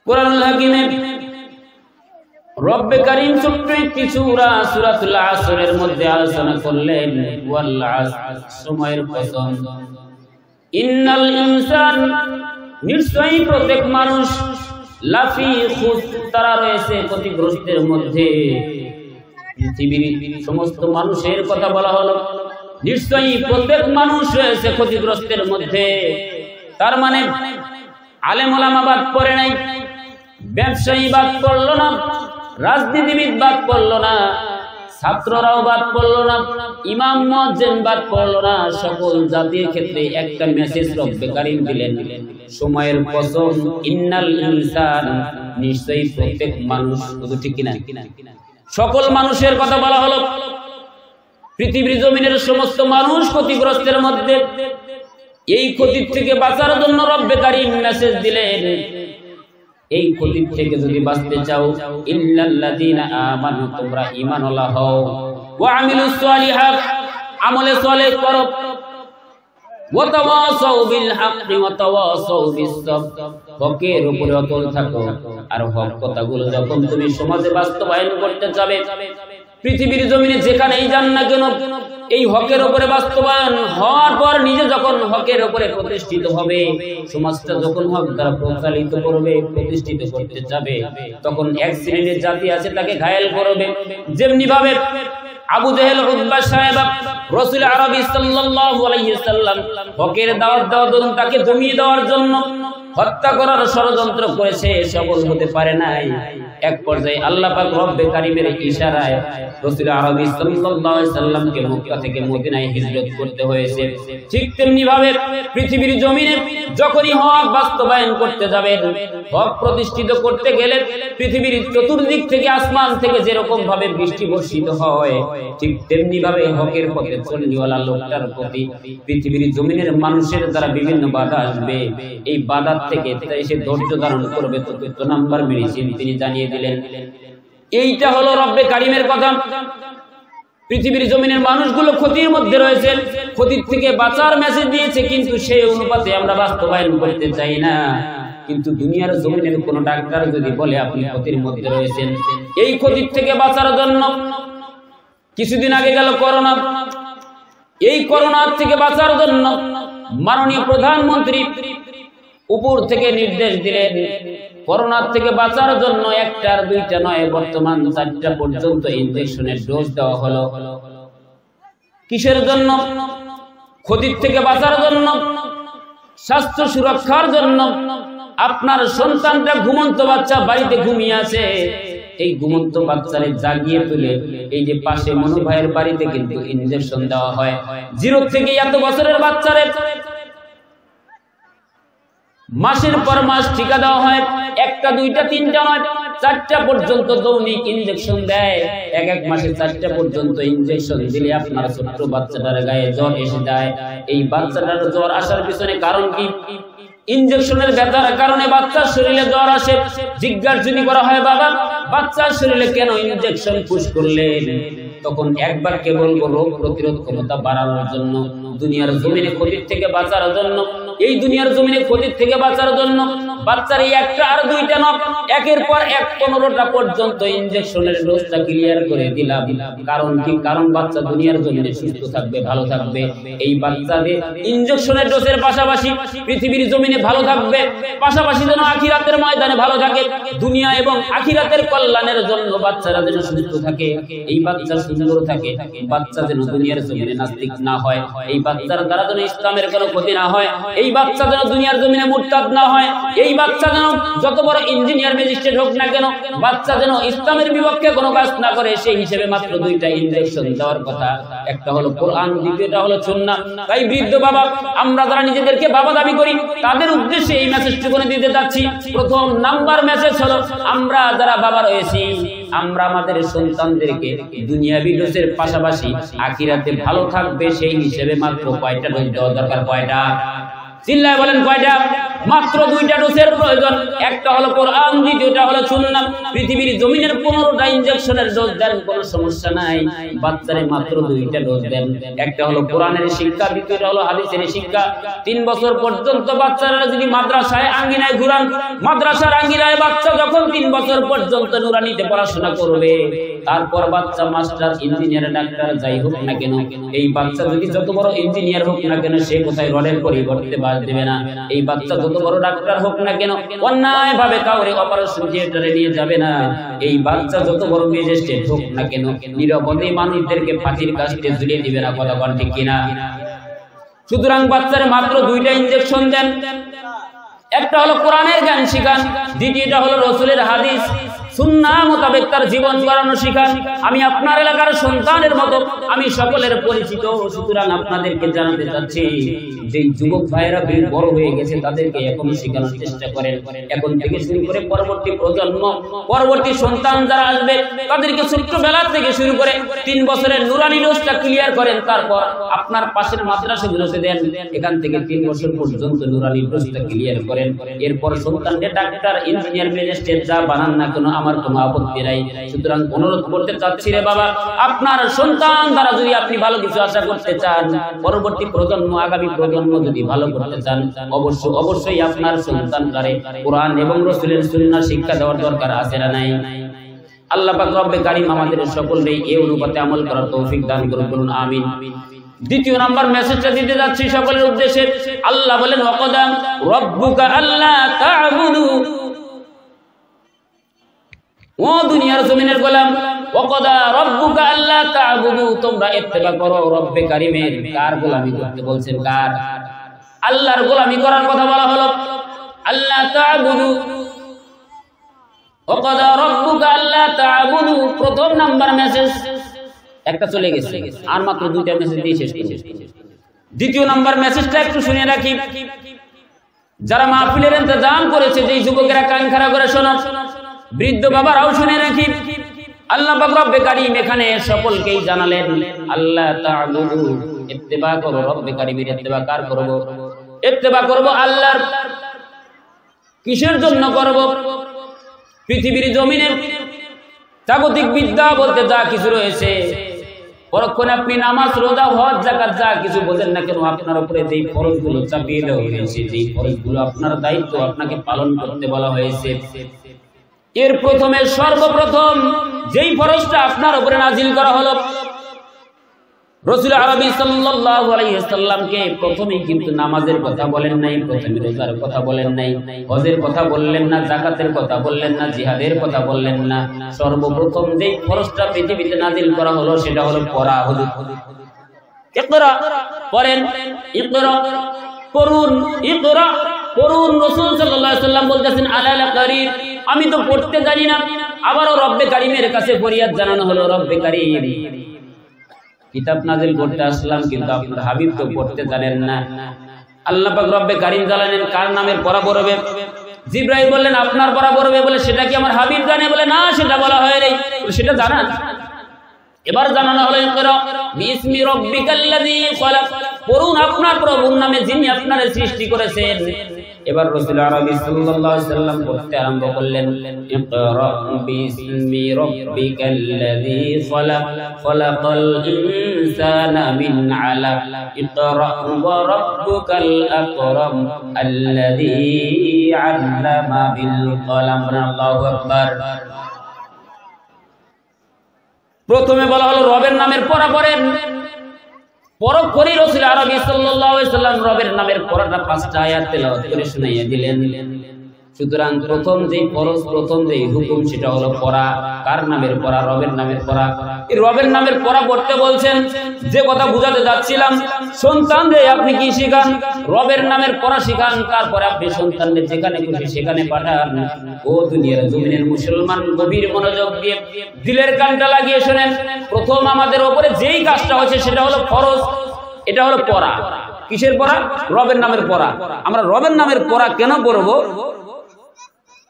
কুরআনুল হাকিমে রব্বে কারীম ছোট্ট একটি সূরা সূরাতুল আসরের মধ্যে আলোচনা করলেন ওয়াল আসর, সময়ের কসম। ইন্নাল ইনসান, নিশ্চয়ই প্রত্যেক মানুষ, লাফি খুস, তারা রয়েছে ক্ষতিগ্রস্তের মধ্যে। পৃথিবীর সমস্ত মানুষের কথা বলা হলো, নিশ্চয়ই প্রত্যেক মানুষ রয়েছে ক্ষতিগ্রস্তের মধ্যে। তার মানে আলেম ওলামা বাদ পড়ে নাই, ব্যবসায়ী বাদ পড়লো না, রাজনীতিবিদ বাদ পড়লো না, ছাত্ররাও বাদ পড়লো না, ইমাম মুয়াজ্জিন বাদ পড়লো না। সকল জাতির ক্ষেত্রে একটা মেসেজ রব্বে কারীম দিলেন, সময়ের কসম, ইন্নাল ইনসান, নিশ্চয়ই প্রত্যেক মানুষ। শুধু ঠিক কিনা? সকল মানুষের কথা বলা হলো। পৃথিবীর জমিনের সমস্ত মানুষ ক্ষতিগ্রস্তের মধ্যে। এই ক্ষতির থেকে বাঁচার জন্য রব্বে কারীম মেসেজ দিলেন, এই ক্ষতির থেকে যদি বাঁচতে চাও, ইল্লাল্লাযীনা আমানু, তোমরা ঈমানওয়ালা হও, ওয়া আমিলুস সালিহাত, আমলে সালেহ করো, ওয়া তাওয়াসাউ বিল হাক্কি ওয়া তাওয়াসাউ বিস সাবর, হকের উপরে অটল থাকো। আর হক কথাগুলো যখন তুমি সমাজে বাস্তবায়ন করতে যাবে, পৃথিবীর জমিনে যেখানেই যান না কেন, এই হকের উপরে বাস্তবায়ন হওয়ার পর নিজে যখন হকের উপরে প্রতিষ্ঠিত হবে, সমাজটা যখন হক দ্বারা প্রচালিত করবে, প্রতিষ্ঠিত করতে যাবে, তখন এক শ্রেণীর জাতি আছে তাকে ঘায়েল করবে। যেমনি ভাবে আবু জেহেল, উতবা, সায়বা রাসূল আরবী সাল্লাল্লাহু আলাইহি সাল্লাম হকের দাওয়াত দেওয়ার জন্য তাকে দমিয়ে দেওয়ার জন্য হত্যা করার ষড়যন্ত্র করেছে, সফল হতে পারে নাই। এক পর্যায়ে আল্লাহ পাক রব্বে কারীমের ইশারায় রাসূল আরবী সাল্লাল্লাহু আলাইহি সাল্লামকে মক্কা থেকে মদিনায় হিজরত করতে হয়েছে। ঠিক তেমনি ভাবে পৃথিবীর জমিনে যখনই হক বাস্তবায়ন করতে যাবেন, হক প্রতিষ্ঠিত করতে গেলে পৃথিবীর চতুর্দিক থেকে, আসমান থেকে যেরকম ভাবে বৃষ্টি বর্ষিত হয়, ঠিক তেমনি ভাবে হকের পথে চলনেওয়ালা লোকটার প্রতি পৃথিবীর জমিনের মানুষের দ্বারা বিভিন্ন বাধা আসবে। এই বাধা থেকে সে ধৈর্য ধারণ করবে, তো নাম্বার মেডিসিন তিনি জানিয়ে দিলেন। এইটা হলো রব্বে কারীমের কথা। পৃথিবীর জমিনের মানুষগুলো ক্ষতির মধ্যে রয়েছে, ক্ষতির থেকে বাঁচার মেসেজ দিয়েছে, কিন্তু সেই অনুপাতে আমরা বাস্তবায়ন করতে চাই না। কিন্তু দুনিয়ার জমিনের কোন ডাক্তার যদি বলে আপনি ক্ষতির মধ্যে রয়েছেন, এই ক্ষতির থেকে বাঁচার জন্য, কিছুদিন আগে গেল করোনা, এই করোনার থেকে বাঁচার জন্য মাননীয় প্রধানমন্ত্রী উপর থেকে নির্দেশ দিলেন, করোনার থেকে বাঁচার জন্য একটা আর দুইটা নয়, বর্তমান 4টা পর্যন্ত ইনজেকশনের ডোজ দেওয়া হলো। কিসের জন্য? ক্ষতির থেকে বাঁচার জন্য, স্বাস্থ্য সুরক্ষার জন্য। আপনার সন্তানটা ঘুমন্ত বাচ্চা বাড়িতে ঘুমিয়ে আছে, এই ঘুমন্ত বাচ্চারে জাগিয়ে তুলে এই যে পাশে মনু ভাইয়ের বাড়িতে কিন্তু ইনজেকশন দেওয়া হয়। 0 থেকে এত বছরের বাচ্চারে মাসের পর মাস টিকা দেওয়া হয়, একটা দুইটা তিনটা নয়, 4টা পর্যন্ত দৈনিক ইনজেকশন দেয়। এক মাসে 4টা পর্যন্ত ইনজেকশন দিলে আপনার ছোট্ট বাচ্চাটার গায়ে জ্বর এসে যায়। এই বাচ্চাটার জ্বর আসার পিছনে কারণ কি? ইনজেকশনের ব্যথার কারণে বাচ্চার শরীরে জ্বর আসে। জিজ্ঞাসা যদি করা হয়, বাবা বাচ্চার শরীরে কেন ইনজেকশন পুশ করলেন, তখন একবার কে বলবো রোগ প্রতিরোধ ক্ষমতা বাড়ানোর জন্য, দুনিয়ার জমিনে ক্ষতির থেকে বাঁচার জন্য। এই দুনিয়ার জমিনে ক্ষতির থেকে বাঁচার জন্য বাচ্চার এই একটা আর দুইটা নয়, একের পর এক 15টা পর্যন্ত ইনজেকশনের ডোজটা ক্লিয়ার করে দিলাম। কারণ কি? কারণ বাচ্চা দুনিয়ার জমিনে সুস্থ থাকবে, ভালো থাকবে। এই বাচ্চাদের ইনজেকশনের ডোজের পাশাপাশি পৃথিবীর জমিনে ভালো থাকবে, পাশাপাশি যেন আখিরাতের ময়দানে ভালো থাকে। দুনিয়া এবং আখিরাতের কল্যাণের জন্য বাচ্চারা যেন সুস্থ থাকে, এই বাচ্চা সুন্দর থাকে, বাচ্চা যেন দুনিয়ার জমিনে নাস্তিক না হয়, এই বাচ্চার দ্বারা যেন ইসলামের কোনো ক্ষতি না হয়, এই বাচ্চা যেন দুনিয়ার জমিনে মুরতাদ না হয়, এই বাচ্চা যেন যত বড় ইঞ্জিনিয়ার ম্যাজিস্ট্রেট হোক না কেন, বাচ্চা যেন ইসলামের বিপক্ষে কোনো কাজ না করে, সেই হিসেবে মাত্র 2টা ইনজেকশন দেওয়ার কথা। একটা হলো কোরআন, দ্বিতীয়টা হলো সুন্নাহ। তাই বৃদ্ধ বাবা, আমরা যারা নিজেদেরকে বাবা দাবি করি, তাদের উদ্দেশ্যে এই মেসেজটুকু দিতে যাচ্ছি। প্রথম নাম্বার মেসেজ হলো, আমরা যারা বাবা রয়েছি, আমরা আমাদের সন্তানদেরকে দুনিয়াবি ডোজের পাশাপাশি আখিরাতে ভালো থাকবে সেই হিসেবে মাত্র কয়টা ডোজ দেওয়া দরকার? কয়টা? চিল্লায় বলেন কয়টা? মাত্র 2টা ডোজের প্রয়োজন, একটা হলো কোরআন, দ্বিতীয়টা হলো সুন্নাহ। পৃথিবীর জমিনের 15টা ইনজেকশনের ডোজ দেন, কোনো সমস্যা নাই, বাচ্চারে মাত্র 2টা ডোজ দেন। একটা হলো কোরআনের শিক্ষা, দ্বিতীয়টা হলো হাদিসের শিক্ষা। 3 বছর পর্যন্ত বাচ্চারা যদি মাদ্রাসায় আঙ্গিনায় ঘুরান, মাদ্রাসার আঙ্গিনায় বাচ্চা যখন 3 বছর পর্যন্ত নুরানিতে পড়াশোনা করবে, তারপর বাচ্চা মাস্টার, ইঞ্জিনিয়ার, ডাক্তার যাই হোক না কেন, এই বাচ্চা যদি যত বড় ইঞ্জিনিয়ার হোক না কেন, সে কোথায় রডের পরিবর্তে বাস দেবে না। এই বাচ্চা যত বড় ডাক্তার হোক না কেন, অন্যায় ভাবে কাউরে অপারেশন থিয়েটারে নিয়ে যাবে না। এই বাচ্চা যত বড় ম্যাজিস্ট্রেট হোক না কেন, নিরপরাধী মানুষদেরকে ফাঁসির কাস্টে ঝুলিয়ে দিবে না। কথা বল ঠিক কিনা? সুতরাং বাচ্চারে মাত্র 2টা ইনজেকশন দেন। একটা হলো কোরআনের জ্ঞান শিখান, দ্বিতীয়টা হলো রাসূলের হাদিস সুন্নাহ মোতাবেক তার জীবন গড়ানো শিখান। আমি আপনার এলাকার সন্তানের মতো আমি সকলের পরিচিত, সুতরাং আপনাদেরকে জানাতে চাচ্ছি, যে যুবক ভাইয়েরা বড় হয়ে গেছে তাদেরকে এখন শেখানোর চেষ্টা করেন। এখন থেকে শুরু করে পরবর্তী প্রজন্ম, পরবর্তী সন্তান যারা আসবে, তাদেরকে ছোট্টবেলা থেকে শুরু করে 3 বছরের নুরানি ডোজটা ক্লিয়ার করেন। তারপর আপনার পাশের মাদ্রাসাগুলোতে দেন, এখান থেকে 3 বছর পর্যন্ত নুরানি ডোজটা ক্লিয়ার করেন। এরপর সন্তানকে ডাক্তার, ইঞ্জিনিয়ার, ম্যাজিস্ট্রেট যা বানান না কেন, আমার কোনো আপত্তি নাই। সুতরাং অনুরোধ করতে চাচ্ছি রে বাবা, আপনার সন্তান দ্বারা যদি আপনি ভালো কিছু আশা করতে চান, পরবর্তী প্রজন্ম, আগামী প্রজন্ম যদি ভালো করতে চান, অবশ্যই আপনার সন্তানকে কোরআন এবং রাসূলের সুন্নাহ শিক্ষা দেওয়ার দরকার আছে না নাই? আল্লাহ পাক রব্বে কারীম আমাদের সকলকে এই অনুপাতে আমল করার তৌফিক দান করুন, বলুন আমিন। দ্বিতীয় নাম্বার মেসেজটা দিতে যাচ্ছি সকলের উদ্দেশ্যে। আল্লাহ বলেন, ওয়াকাদা রাব্বুকা আল্লা তা'বুদু, ও দুনিয়ার জমিনের গোলাম, ওয়াকাদা রাব্বুকা আল্লা তা'বুদু, তোমরা ইত্তেবা করো রব্বে কারীমের। কার গোলামি করতে বলছেন? কার? আল্লাহর গোলামি করার কথা বলা হলো। আল্লা তা'বুদু, ওয়াকাদা রাব্বুকা আল্লা তা'বুদু, প্রথম নাম্বার মেসেজ একটা চলে গেছে, আর মাত্র 2টা মেসেজ দিয়ে শেষ করব। দ্বিতীয় নাম্বার মেসেজটা একটু শুনে রাখি। যারা মাহফিলের ইন্তজাম করেছে, যে যুবকেরা কান খাড়া করে শোনো, বৃদ্ধ বাবারাও শুনে রাখি। আল্লাহ পাক রব্বে কারীম এখানে সকলকেই জানালেন, আল্লাহ তা'বুদু, ইত্তেবা করো রব্বে কারীমের। ইত্তেবা কার করব? ইত্তেবা করব আল্লাহর। কিসের জন্য করব? পৃথিবীর জমিনে জাগতিক বিদ্যা বলতে যা কিছু রয়েছে, পরক্ষণে আপনি নামাজ, রোজা, হজ, যাকাত যা কিছু বলেন না কেন, আপনার উপরে যেই ফরজগুলো চাপিয়ে দেওয়া হয়েছে, যেই ফরজগুলো আপনার দায়িত্ব, আপনাকে পালন করতে বলা হয়েছে, এর প্রথমে সর্বপ্রথম যেই ফরজটা আপনার উপরে নাজিল করা হলো, রাসূল আরবি সাল্লাল্লাহু আলাইহি ওয়াসাল্লামকে প্রথমেই কিন্তু নামাজের কথা বলেন নাই, প্রথমে রোজার কথা বলেন নাই, হজের কথা বললেন না, যাকাতের কথা বললেন না, জিহাদের কথা বললেন না। সর্বপ্রথম যেই ফরজটা পৃথিবীতে নাজিল করা হলো সেটা হলো পড়া। হুজুর ইকরা পড়েন, ইকরা পড়ুন, ইকরা পড়ুন। রাসূল সাল্লাল্লাহু আলাইহি ওয়াসাল্লাম বলতেছেন, আলাল কারীম, আমি তো পড়তে জানি না। আবারও রব্বে কারীমের কাছে ফরিয়াদ জানানো হলো, রব্বে কারীম, কিতাব নাজিল করতে আসলাম, কিন্তু আপনার হাবিব তো পড়তে জানেন না। আল্লাহ পাক রব্বে কারীম জানালেন, কার নামের পড়া পড়বে? জিবরাইল বললেন, আপনার পড়া পড়বে। বলে, সেটা কি আমার হাবিব জানে? বলে, না, সেটা বলা হয় নাই। সেটা জানান। এবার জানানো হলো, ইকরা বিসমি রাব্বিকাল্লাযী খলাক, পড়ুন আপনার প্রভুর নামে যিনি আপনারে সৃষ্টি করেছেন। এবার রাসূল আরবি সাল্লাল্লাহু আলাইহি ওয়াসাল্লাম পড়তে আরম্ভ করলেন, ইকরা বিসমি রাব্বিকাল্লাযী খলাক, খলাকাল ইনসানা মিন আলাক, ইকরা ওয়া রাব্বুকাল আকরাম আল্লাযী আল্লামা বিল কলম। আল্লাহু আকবার। প্রথমে বলা হলো রবের নামের পড়া পড়েন। পরক্ষণেই রাসূল আরবি সাল্লাল্লাহু আলাইহি ওয়াসাল্লাম রবের নামের পড়াটা 5টা আয়াত তেলাওয়াত করে শুনাইয়া দিলেন। সুতরাং প্রথম যেই ফরজ, প্রথম যেই হুকুম সেটা হলো পড়া। কার নামের পড়া? রবের নামের পড়া। এই রবের নামের পড়া পড়তে বলছেন, যে কথা বুঝাতে যাচ্ছিলাম, সন্তানদের আপনি কি শিখান? রবের নামের পড়া শিখান। তারপরে আপনি সন্তানদের যেখানে খুশি সেখানে পাঠান। ও দুনিয়ার জমিনের মুসলমান, গভীর মনোযোগ দিয়ে দিলের কানটা লাগিয়ে শোনেন। প্রথম আমাদের উপরে যেই কাজটা হচ্ছে সেটা হলো ফরজ, এটা হলো পড়া। কিসের পড়া? রবের নামের পড়া। আমরা রবের নামের পড়া কেন পড়বো,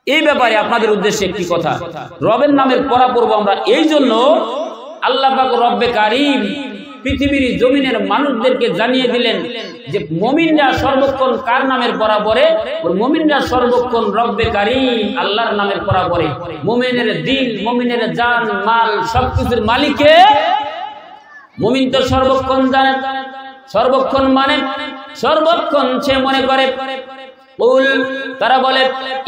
এই ব্যাপারে আপনাদের উদ্দেশ্যে একটি কথা। রবের নামের পড়া পড়বো আমরা এই জন্য, আল্লাহ পাক রব্বে কারীম পৃথিবীর জমিনের মানুষদেরকে জানিয়ে দিলেন যে মুমিনরা সর্বক্ষণ কার নামের পড়া পড়ে? মুমিনরা সর্বক্ষণ রব্বে কারীম আল্লাহর নামের পড়া পড়ে। মুমিনের দিন, মুমিনের জান মাল সবকিছুর মালিকে মুমিন তো সর্বক্ষণ জানে, সর্বক্ষণ মানে সর্বক্ষণ সে মনে করে। তারা বলে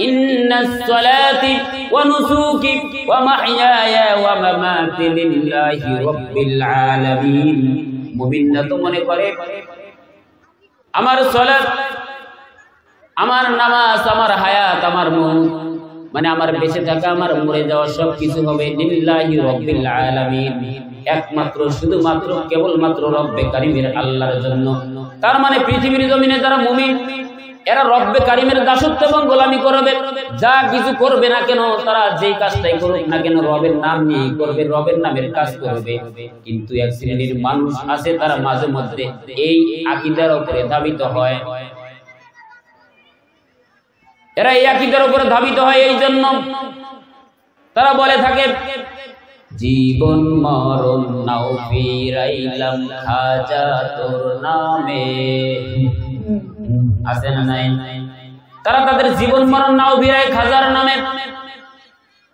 ইন্নাস সালাতি ওয়া নুসুকি ওয়া মাহইয়ায়া ওয়া মামাতি লিল্লাহি রাব্বিল আলামিন। মুমিনরা তো মনে করে আমার সালাত, আমার নামাজ, আমার হায়াত, আমার মউত, মানে আমার বেঁচে থাকা, আমার মরে যাওয়া সব কিছু হবে লিল্লাহি রাব্বিল আলামিন, একমাত্র শুধুমাত্র কেবলমাত্র রব্বে কারীমের আল্লাহর জন্য। তার মানে পৃথিবীর জমিনে যারা মুমিন এরা রব্বে কারীমের দাসত্ব এবং গোলামি করবে। যা কিছু করবে না কেন, তারা যেই কাজটাই করুক না কেন রবের নাম নিয়ে করবে, রবের নামের কাজ করবে। কিন্তু এক শ্রেণীর মানুষ আছে তারা মাঝে মধ্যে এই আকীদার উপরে ধাবিত হয়। এরা এই আকীদার উপরে ধাবিত হয়, এই জন্য তারা বলে থাকে জীবন মরণ নাও ফিরাইলাম খাজা তোর নামে। আছে না নাই? তারা তাদের জীবন মরণ নাও ফিরায় খাজার নামে।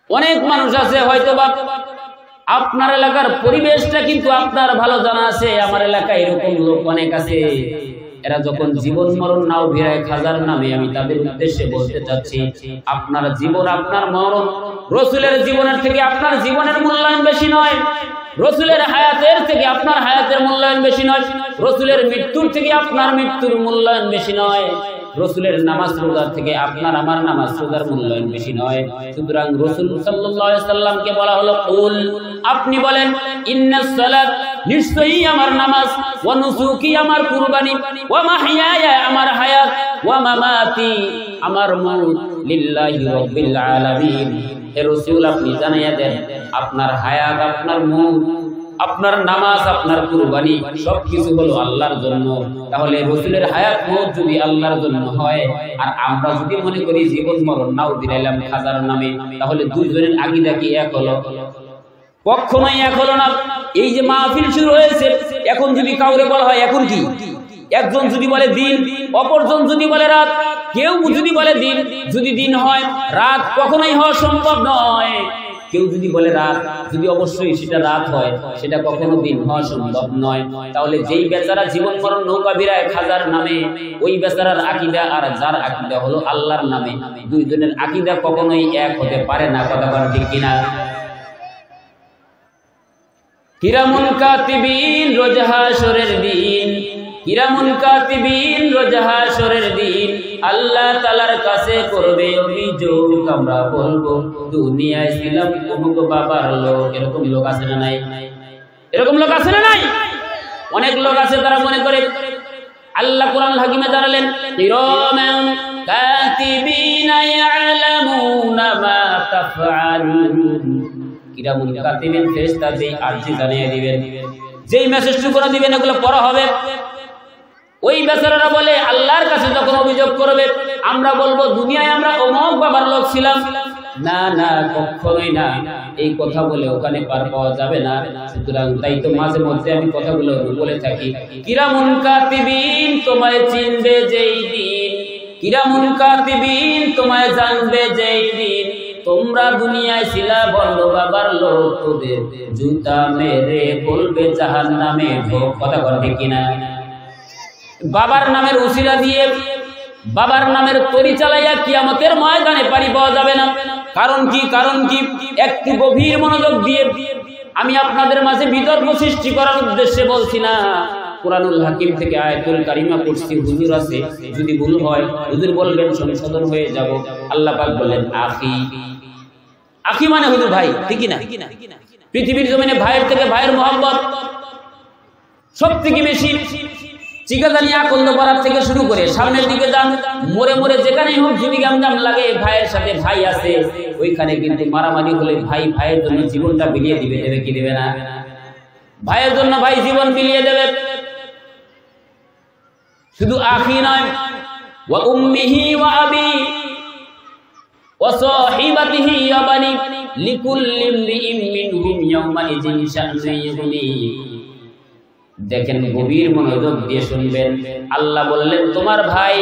অনেক মানুষ আছে হয়তো বা আপনার এলাকার পরিবেশটা কিন্তু আপনার ভালো জানা আছে, আমার এলাকায় এরকম লোক অনেক আছে। এরা যখন জীবন মরণ নাও ফিরায় খাজার নামে, আমি তাদের উদ্দেশ্যে বলতে চাচ্ছি আপনার জীবন, আপনার মরণ রাসূলের জীবনের থেকে আপনার জীবনের মূল্যায়ন বেশি নয়, রাসূলের হায়াতের থেকে আপনার হায়াতের মূল্যায়ন বেশি নয়, রাসূলের মৃত্যুর থেকে আপনার মৃত্যুর মূল্যায়ন বেশি নয়, রাসূলের নামাজ রোজার থেকে আপনার আমার নামাজ রোজার মূল্যায়ন বেশি নয়। সুতরাং রাসূল সাল্লাল্লাহু আলাইহি সাল্লামকে বলা হলো কুল, আপনি বলেন ইন্নাস সালাত, নিশ্চয়ই আমার নামাজ, ওয়া নুসুকি আমার কুরবানি, ওয়া মাহইয়ায়া আমার হায়াত, ওয়া মামাতি আমার মউত লিল্লাহি রাব্বিল আলামিন। হে রাসূল আপনি জানাইয়া দেন আপনার হায়াত, আপনার মউত, আপনার নামাজ, আপনার কুরবানি সবকিছু হলো আল্লাহর জন্য। তাহলে রাসূলের হায়াত মউত যদি আল্লাহর জন্য হয় আর আমরা যদি মনে করি জীবন মরণ নাও দিলাম খাজার নামে, তাহলে দুইজনের আকীদা কি এক হলো? কখনোই এক হলো না। এই যে মাহফিল শুরু হয়েছে, এখন যদি কাউরে বলা হয় এখন কি, একজন যদি বলে দিন, অপরজন যদি বলে রাত, কেউ যদি বলে দিন, যদি দিন হয় রাত কখনোই হওয়া সম্ভব নয়। কেউ যদি বলে রাত, যদি অবশ্যই সেটা রাত হয়, সেটা কখনো দিন হওয়া সম্ভব নয়। তাহলে যেই বেচারা জীবন মরণ নৌকা বিরায় খাজার নামে, ওই বেচারার আকীদা আর যার আকীদা হলো আল্লাহর নামে, দুইজনের আকীদা কখনোই এক হতে পারে না। কথা বলেন ঠিক কিনা? কিরামুন কাতিবিন রোজ হাশরের দিন, কিরামুন কাতিবিন রোজ হাশরের দিন আল্লাহ তাআলার কাছে করবে অভিযোগ। আমরা বলবো দুনিয়ায় ছিলাম অমুক বাবার লোক। এরকম লোক আছে না নাই? এরকম লোক আছে না নাই? অনেক লোক আছে তারা মনে করে, আল্লাহ কোরআন হাকিমে জানালেন কিরামান কাতিবিনা ইয়ালামুনা মা তাফআলুন। কিরামুন কাতিবিন ফেরেশতা যেই আরজি জানিয়ে দিবেন, যেই মেসেজটুকু করে দিবেন এগুলো পড়া হবে। ওই বেচারারা বলে আল্লাহর কাছে যখন অভিযোগ করবে, আমরা বলবো দুনিয়ায় আমরা অমুক বাবার লোক ছিলাম। না না, কখনোই না। এই কথা বলে ওখানে পার পাওয়া যাবে না। সুতরাং তাই তো মাঝে মধ্যে আমি কথাগুলো বলে থাকি, কিরামুন কাতিবিন তোমায় চিনবে যেই দিন, কিরামুন কাতিবিন তোমায় জানবে যেই দিন তোমরা দুনিয়ায় ছিলা বললো বাবার লোক, তোদের জুতা মেরে বলবে জাহান্নামে ভোগ। কথা বলবে কিনা? বাবার নামের উসিলা দিয়ে, বাবার নামের তরি চালাইয়া কিয়ামতের ময়দানে পারি পাওয়া যাবে না। কারণ কি? কারণ কি? একটু গভীর মনোযোগ দিয়ে আমি আপনাদের মাঝে বিতর্ক সৃষ্টি করার উদ্দেশ্যে বলছি না। কুরআনুল হাকিম থেকে আয়াতুল কারিমা পড়ছি, হুজুর আছে, যদি ভুল হয় হুজুর বলবেন, সংশোধন হয়ে যাব। আল্লাহ পাক বলেন আখি, আখি মানে হুজুর ভাই, ঠিক না? পৃথিবীর জমিনে ভাইয়ের থেকে ভাইয়ের মহব্বত সব থেকে বেশি। চিকাদানি আকন্দ পাড়ার থেকে শুরু করে সামনের দিকে যান, মোড়ে মোড়ে যেখানেই হোক যদি গামজাম লাগে, ভাইয়ের সাথে ভাই আছে, ওইখানে কিন্তু মারামারি হলে ভাই ভাইয়ের জন্য জীবনটা বিলিয়ে দিবে। দেবে কি দেবে না? ভাইয়ের জন্য ভাই জীবন বিলিয়ে দেবে। শুধু আখি নয়, ওয়া উম্মিহি ওয়া আবি ওয়া সাহিবাতিহি ওয়া বানি লিকুল্লি ইমরিইম মিনহুম ইয়াওমাইযিন শা'নুন ইউগনি। দেখেন গভীর মনোযোগ দিয়ে শুনবেন। আল্লাহ বললেন তোমার ভাই,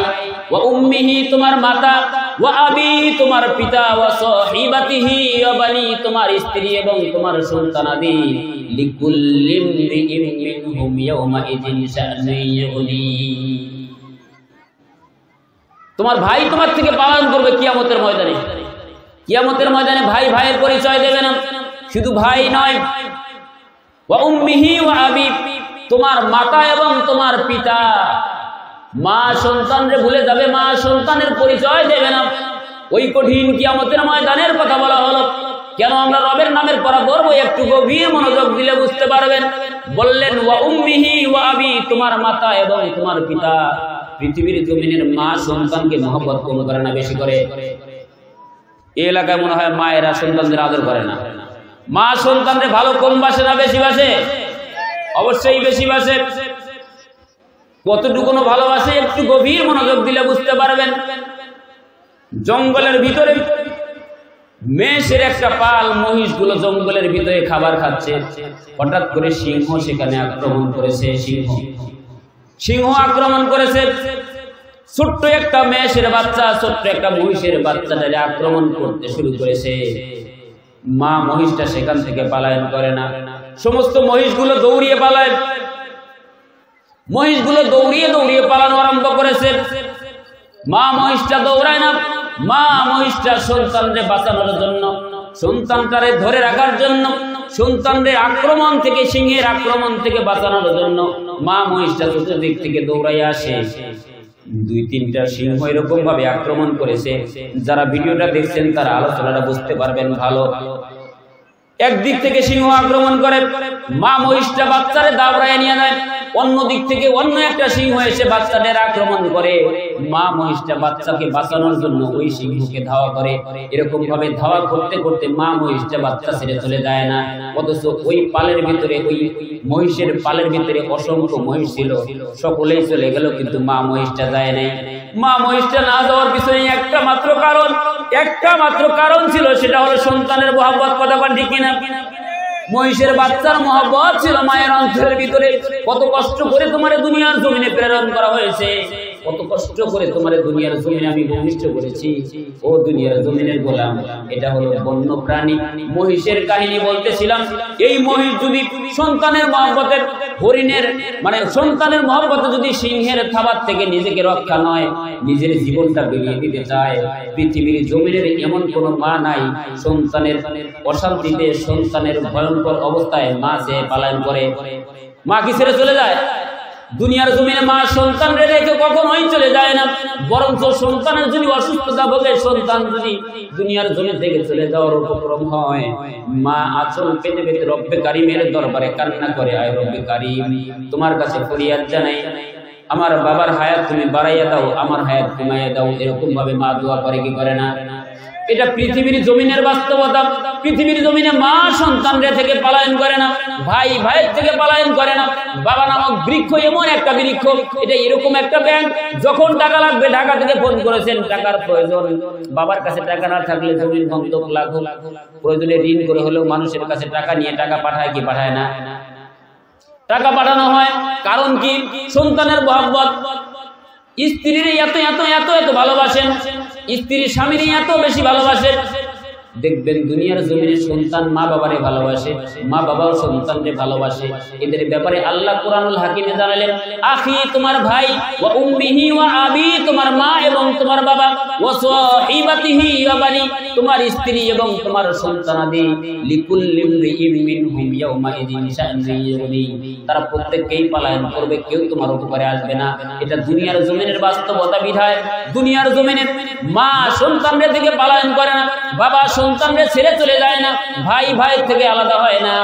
ওয়া উম্মিহি তোমার মাতা, ওয়া আবি তোমার পিতা, ওয়া সাহিবাতিহি ওয়া বানি তোমার স্ত্রী এবং তোমার সন্তানাদি, লিকুল্লি ইমরিইন মিনহুম ইয়াওমা ইযিন শা'নুন ইউগনি। তোমার ভাই তোমার থেকে পালন করবে কিয়ামতের ময়দানে। কিয়ামতের ময়দানে ভাই ভাইয়ের পরিচয় দেবে না। শুধু ভাই নয়, ওয়া উম্মিহি ওয়া আবি তোমার মাতা এবং তোমার পিতা। মা সন্তানরে ভুলে যাবে, মা সন্তানের পরিচয় দেবে না। ওই কঠিন কিয়ামতের ময়দানের কথা বলা হলো। কেন আমরা রবের নামের পড়া করবো, একটু গভীর মনোযোগ দিলে বুঝতে পারবেন। বললেন ওয়া উম্মিহি ওয়া আবি তোমার মাতা এবং তোমার পিতা। পৃথিবীর জমিনের মা সন্তানকে মহব্বত কম করে না বেশি করে? এই এলাকায় মনে হয় মায়েরা সন্তানদের আদর করে না। মা সন্তানদের ভালো কম বাসে না বেশি বাসে? অবশ্যই বেশি বাসে। কতটুকুনো ভালোবাসে একটু গভীর মনোযোগ দিলে বুঝতে পারবেন। জঙ্গলের ভিতরে মেষের একটা পাল, মহিষগুলো জঙ্গলের ভিতরে খাবার খাচ্ছে। হঠাৎ করে সিংহ সেখানে আক্রমণ করেছে। সিংহ আক্রমণ করেছে। ছোট্ট একটা মেষের বাচ্চা, ছোট্ট একটা মহিষের বাচ্চাটারে আক্রমণ করতে শুরু করেছে। মা মহিষটা সেখান থেকে পলায়ন করে না। সমস্ত মহিষগুলো দৌড়িয়ে পালায়। মহিষগুলো দৌড়িয়ে দৌড়িয়ে পালানো আরম্ভ করেছে। মা মহিষটা দৌড়ায় না। মা মহিষটা সন্তানরে বাঁচানোর জন্য, সন্তানটারে ধরে রাখার জন্য, সন্তানদের আক্রমণ থেকে, সিংহের আক্রমণ থেকে বাঁচানোর জন্য মা মহিষটা চতুর্দিক থেকে দৌড়াইয়া আসে। দুই তিনটা সিংহ এরকম ভাবে আক্রমণ করেছে। যারা ভিডিওটা দেখছেন তারা আলোচনাটা বুঝতে পারবেন ভালো। একদিক থেকে সিংহ আক্রমণ করে, মা মহিষটা বাচ্চারে দাবড়ায় নিয়ে যায়। অন্য দিক থেকে অন্য একটা সিংহ এসে বাচ্চাদের আক্রমণ করে। মা মহিষটা বাচ্চাকে বাঁচানোর জন্য ওই সিংহকে ধাওয়া করে। এরকম ভাবে ধাওয়া করতে করতে মা মহিষটা বাচ্চা ছেড়ে চলে যায় না। অথচ ওই পালের ভিতরে, ওই মহিষের পালের ভিতরে অসংখ্য মহিষ ছিল, সকলেই চলে গেল, কিন্তু মা মহিষটা যায় নাই। মা মহিষটা না যাওয়ার পিছনে একটা মাত্র কারণ ছিল, সেটা হলো সন্তানের মহব্বত। কথা বলেন ঠিক কিনা? মহিষের বাচ্চার মহব্বত ছিল মায়ের অন্তরের ভিতরে। কত কষ্ট করে তোমার দুনিয়ার জমিনে প্রেরণ করা হয়েছে, কত কষ্ট করে তোমার দুনিয়ার জমিনে আমি ভূমিষ্ঠ করেছি। ও দুনিয়ার জমিনের গোলাম, এটা হলো বন্য প্রাণী। মহিষের কাহিনী বলতেছিলাম। এই মহিষ যদি সন্তানের মহব্বতের, হরিণের মানে সন্তানের মহব্বতে যদি সিংহের থাবার থেকে নিজেকে রক্ষা নয়, নিজের জীবনটা বিলিয়ে দিতে চায়, পৃথিবীর জমিনের এমন কোনো মা নাই সন্তানের অশান্তিতে, সন্তানের ভয়ঙ্কর অবস্থায় মা সে পালায়ন করে। মা কি ছেড়ে চলে যায়? দুনিয়ার জমিনে মা সন্তান রেখে কখনোই চলে যায় না। বরঞ্চ সন্তানের যদি অসুস্থতা ভোগে, সন্তান যদি দুনিয়ার জমি থেকে চলে যাওয়ার উপক্রম হয়, মা আঁচল পেতে পেতে রব্বে কারিমের দরবারে কান্না করে, আয় রব্বে কারিম, তোমার কাছে ফরিয়াদ জানাই, আমার বাবার হায়াত তুমি বাড়াইয়া দাও, আমার হায়াত কমাইয়া দাও। এরকম ভাবে মা দোয়া করে কি করে না? এটা পৃথিবীর জমিনের বাস্তবতা। পৃথিবীর জমিনে মা সন্তানদের থেকে পলায়ন করে না, ভাই ভাইয়ের থেকে পলায়ন করে না। বাবা নামক বৃক্ষ এমন একটা বৃক্ষ, এটা এরকম একটা ব্যাংক, যখন টাকা লাগবে ঢাকা থেকে ফোন করেছেন, টাকার প্রয়োজন, বাবার কাছে টাকা না থাকলে জমির গন্তক লাখো, প্রয়োজনে ঋণ করে হলেও মানুষের কাছে টাকা নিয়ে টাকা পাঠায় কি পাঠায় না? টাকা পাঠানো হয়। কারণ কি? সন্তানের মহব্বত। স্ত্রীর এত এত এত এত ভালোবাসেন, স্ত্রী স্বামীর এত বেশি ভালোবাসেন। দেখবেন দুনিয়ার জমিনে সন্তান মা বাবারে ভালোবাসে, মা বাবাও সন্তানকে ভালোবাসে। এদের ব্যাপারে আল্লাহ কুরআনুল হাকিমে জানালেন, আখি তোমার ভাই, ওয়া উম্মিহি ওয়া আবি তোমার মা এবং তোমার বাবা, ওয়া সাহিবাতিহি ওয়া বানি তোমার স্ত্রী এবং তোমার সন্তানাদি, লিকুল্লি ইমরিইন মিনহুম ইয়াওমা ইযিন শা'নুন ইউগনি। তারা প্রত্যেককেই পলায়ন করবে, কেউ তোমার উপকারে আসবে না। এটা দুনিয়ার জমিনের বাস্তবতা। বিধায় দুনিয়ার জমিনে মা সন্তানদের থেকে পলায়ন করে না, বাবা সন্তানদের ছেড়ে চলে যায় না, ভাই ভাই থেকে আলাদা হয় না।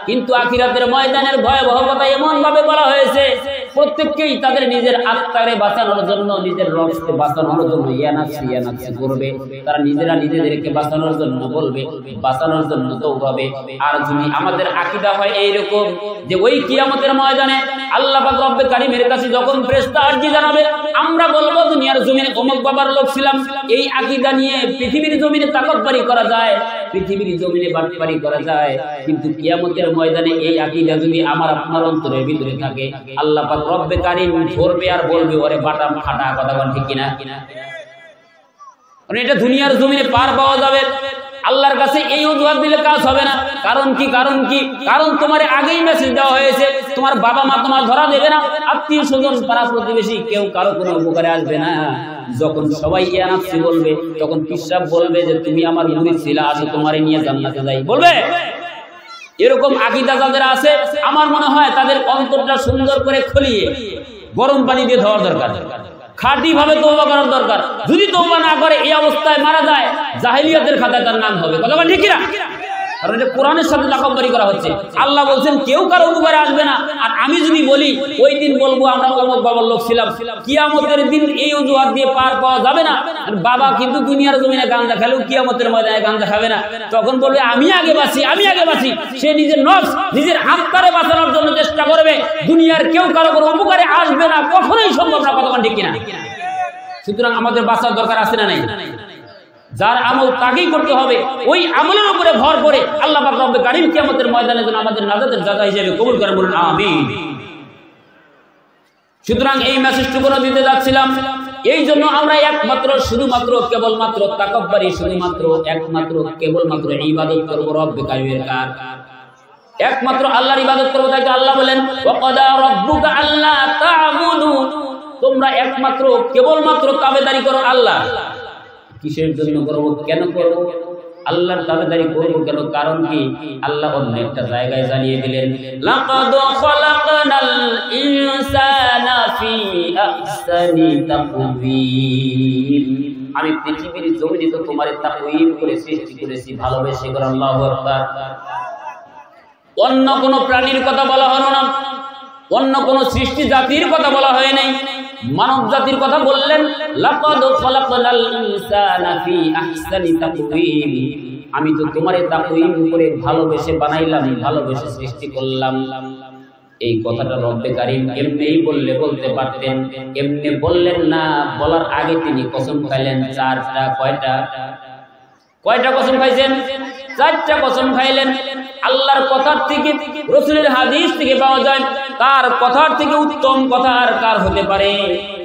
কিন্তু আখিরাতের ময়দানের ভয়াবহ কথা এমন ভাবে বলা হয়েছে, প্রত্যেককেই তাদের নিজের আত্মারে বাঁচানোর জন্য, নিজের রক্তকে বাঁচানোর জন্য ইয়ানাফসি করবে। তারা নিজেরা নিজেদেরকে বাঁচানোর জন্য বলবে, বাঁচানোর জন্য দৌড়াবে। আর যদি আমাদের আকীদা হয় এইরকম যে ওই কিয়ামতের ময়দানে আল্লাহ পাক রব্বে কারীমের কাছে যখন ফেরেশতা আরজি জানাবে, আমরা বলবো দুনিয়ার জমিনে অমুক বাবার লোক ছিলাম, এই আকীদা নিয়ে পৃথিবীর জমিনে তাকব্বুরি করা যায়, পৃথিবীর জমিনে বাটপারি করা যায়, কিন্তু কিয়ামতের ময়দানে এই আকীদা যদি আমার আপনার অন্তরের ভিতরে থাকে, আল্লাহ পাক রব্বে কারীম ধরবে আর বলবে ওরে বাটাম ফাটা। কথা বলেন ঠিক কিনা? কারণ এটা দুনিয়ার জমিনে পার পাওয়া যাবে, আল্লাহর কাছে এই অজুহাত দিলে কাজ হবে না। কারণ কি? কারণ তোমার আগেই মেসেজ দেওয়া হয়েছে, তোমার বাবা মা তোমার ধরা দেবে না, আত্মীয় স্বজন পাড়া প্রতিবেশী কেউ কারো কোনো উপকারে আসবে না। যখন সবাই ইয়া নাফসি বলবে, তখন পিশাব বলবে যে তুমি আমার মুরিদ ছিলা, আসো তোমারে নিয়ে জান্নাতে যাই, বলবে। এরকম আকীদা যাদের আছে, আমার মনে হয় তাদের অন্তরটা সুন্দর করে খুলিয়ে গরম পানি দিয়ে ধোয়ার দরকার, খাঁটি ভাবে তওবা করার দরকার। যদি তওবা না করে এই অবস্থায় মারা যায়, জাহেলিয়াতের খাতায় তার নাম হবে। কথা বলেন ঠিক কিনা? কারণ এটা কোরআনের সাথে লাকাববারি করা হচ্ছে। আল্লাহ বলছেন কেউ কারো উপকারে আসবে না। আর আমি যদি বলি ওই দিন বলবো আমরা অমুক বাবার লোক ছিলাম, কিয়ামতের দিন এই অজুহাত দিয়ে পার পাওয়া যাবে না। বাবা কিন্তু দুনিয়ার জমিনে গাঁজা খেলেও কিয়ামতের ময়দানে গাঁজা খাবে না। তখন বলবে আমি আগে বাঁচি। সে নিজের নফস, নিজের আত্মারে বাঁচানোর জন্য চেষ্টা করবে, দুনিয়ার কেউ কারো কোনো উপকারে আসবে না, কখনোই সম্ভব না। কথা ঠিক কিনা? সুতরাং আমাদের বাঁচার দরকার আছে না নাই? যার আমল তাকেই করতে হবে, ওই আমলের উপরে ভর করে আল্লাহ পাক রব্বে কারীম কিয়ামতের ময়দানে যেন আমাদের নাজাতের জাযা হিসেবে কবুল করেন, বলুন আমিন। সুতরাং এই মেসেজটুকু দিতে যাচ্ছিলাম, এই জন্য আমরা শুধুমাত্র কেবলমাত্র তাকাব্বুরি, কেবলমাত্র ইবাদত করব রব্বে কারীমের কার, একমাত্র আল্লাহর ইবাদত করব। তাই তো আল্লাহ বলেন ওয়াকাদা রাব্বুকা আল্লা তা'বুদু, তোমরা কেবলমাত্র তাবেদারি করো আল্লাহ। কিসের জন্য করবো? কেন করবো? আল্লাহর তাবেদারি করবো কেন? কারণ কি? আল্লাহ অন্য একটা জায়গায় জানিয়ে দিলেন, লাকাদ খালাকনাল ইনসানা ফি আহসানি তাকওয়িম, আমি পৃথিবীর জমিনে তো তোমারে তাকওয়িম করে সৃষ্টি করেছি, ভালোবেসে করে। আল্লাহু আকবার। অন্য কোন প্রাণীর কথা বলা হলো না, অন্য কোন সৃষ্টি জাতির কথা বলা হয় নাই, মানব জাতির কথা বললেন। লাকাদ খালাকনাল ইনসানা ফি আহসানি তাকওয়িম, আমি তো তোমারে তাকওয়িম করে ভালোবেসে বানাইলাম, ভালোবেসে সৃষ্টি করলাম। এই কথাটা রব্বে কারীম এমনি বললে বলতে পারতেন, এমনি বললেন না। বলার আগে তিনি কসম খাইলেন চারটা। কয়টা কসম খাইছেন? চারটা কসম খাইলেন। আল্লাহর কথার থেকে, রাসূলের হাদিস থেকে পাওয়া যায়, তার কথার থেকে উত্তম কথা আর কার হতে পারে?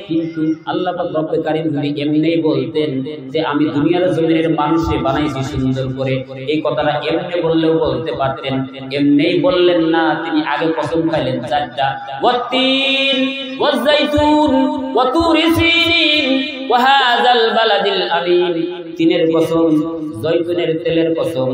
কিন্তু আল্লাহ পাক রব্বে কারীম যদি এমনি বলতেন যে আমি দুনিয়ার জমিনের মানুষে বানাইছি সুন্দর করে, এই কথাটা এমনি বললেও বলতে পারতেন। এমনি বললেন না, তিনি আগে কসম খাইলেন চারটা। ওয়াত্তিন ওয়াজ-যাইতুন ওয়া তুরি সিনিন ওয়া হাযাল বালাদিল আমিন, তিনের কসম, জয়তুনের তেলের কসম,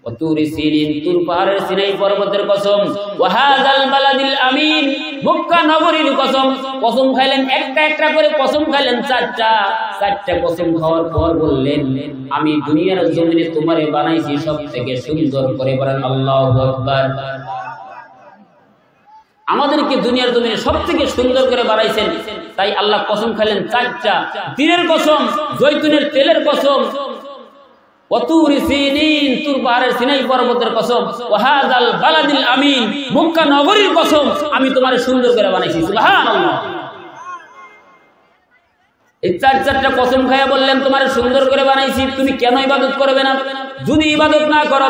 ওয়া তুরি সিনিন, তুর পাহাড়ের সিনাই পর্বতের কসম, ওয়া হাযাল বালাদিল আমিন, মক্কা নগরীর কসম। কসম খাইলেন একটা করে, কসম খাইলেন চারটা কসম খাওয়ার পর বললেন আমি দুনিয়ার জমিনে তোমারে বানাইছি সবথেকে সুন্দর করে। বলেন আল্লাহু আকবার। আমাদেরকে দুনিয়ার জমিনে সবথেকে সুন্দর করে বানাইছেন, তাই আল্লাহ কসম খাইলেন চারটা। দিনের কসম, জয়তুনের তেলের কসম, ওয়া তুরি সিনিন, তুর পাহাড়ের সিনাই পর্বতের কসম, ওয়া হাযাল বালাদিল আমিন, মক্কা নগরীর কসম, আমি তোমারে সুন্দর করে বানাইছি। সুবহানাল্লাহ। এই চারটা কসম খায়া বললেন তোমারে সুন্দর করে বানাইছি, তুমি কেন ইবাদত করবে না? যদি ইবাদত না করো,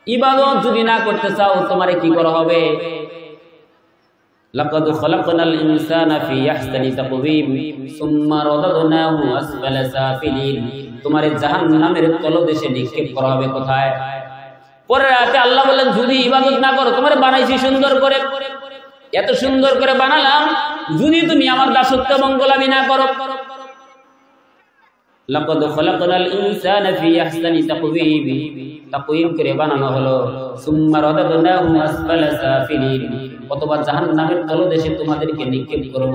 ইবাদত যদি না করতে চাও, তোমারে কি করা হবে? লাকাদ খালাকনাল ইনসানা ফি আহসানি তাকওয়িম সুম্মা রাদাদনাহু আসফালা সাফিলিন, তোমারে জাহান্নামের তলদেশে নিক্ষেপ করা হবে। কোথায়? পরের আয়াতে আল্লাহ বলেন যদি ইবাদত না করো, তোমারে বানাইছি সুন্দর করে, এত সুন্দর করে বানালাম, যদি তুমি আমার দাসত্ব এবং গোলামি না করো। লাকাদ খালাকনাল ইনসানা ফি আহসানি তাকওয়িম, তাকওয়িম করে বানানো হলো। সুম্মা রাদাদনাহু আসফালা সাফিলিন, অথবা জাহান্নামের তলদেশে তোমাদেরকে নিক্ষেপ করব।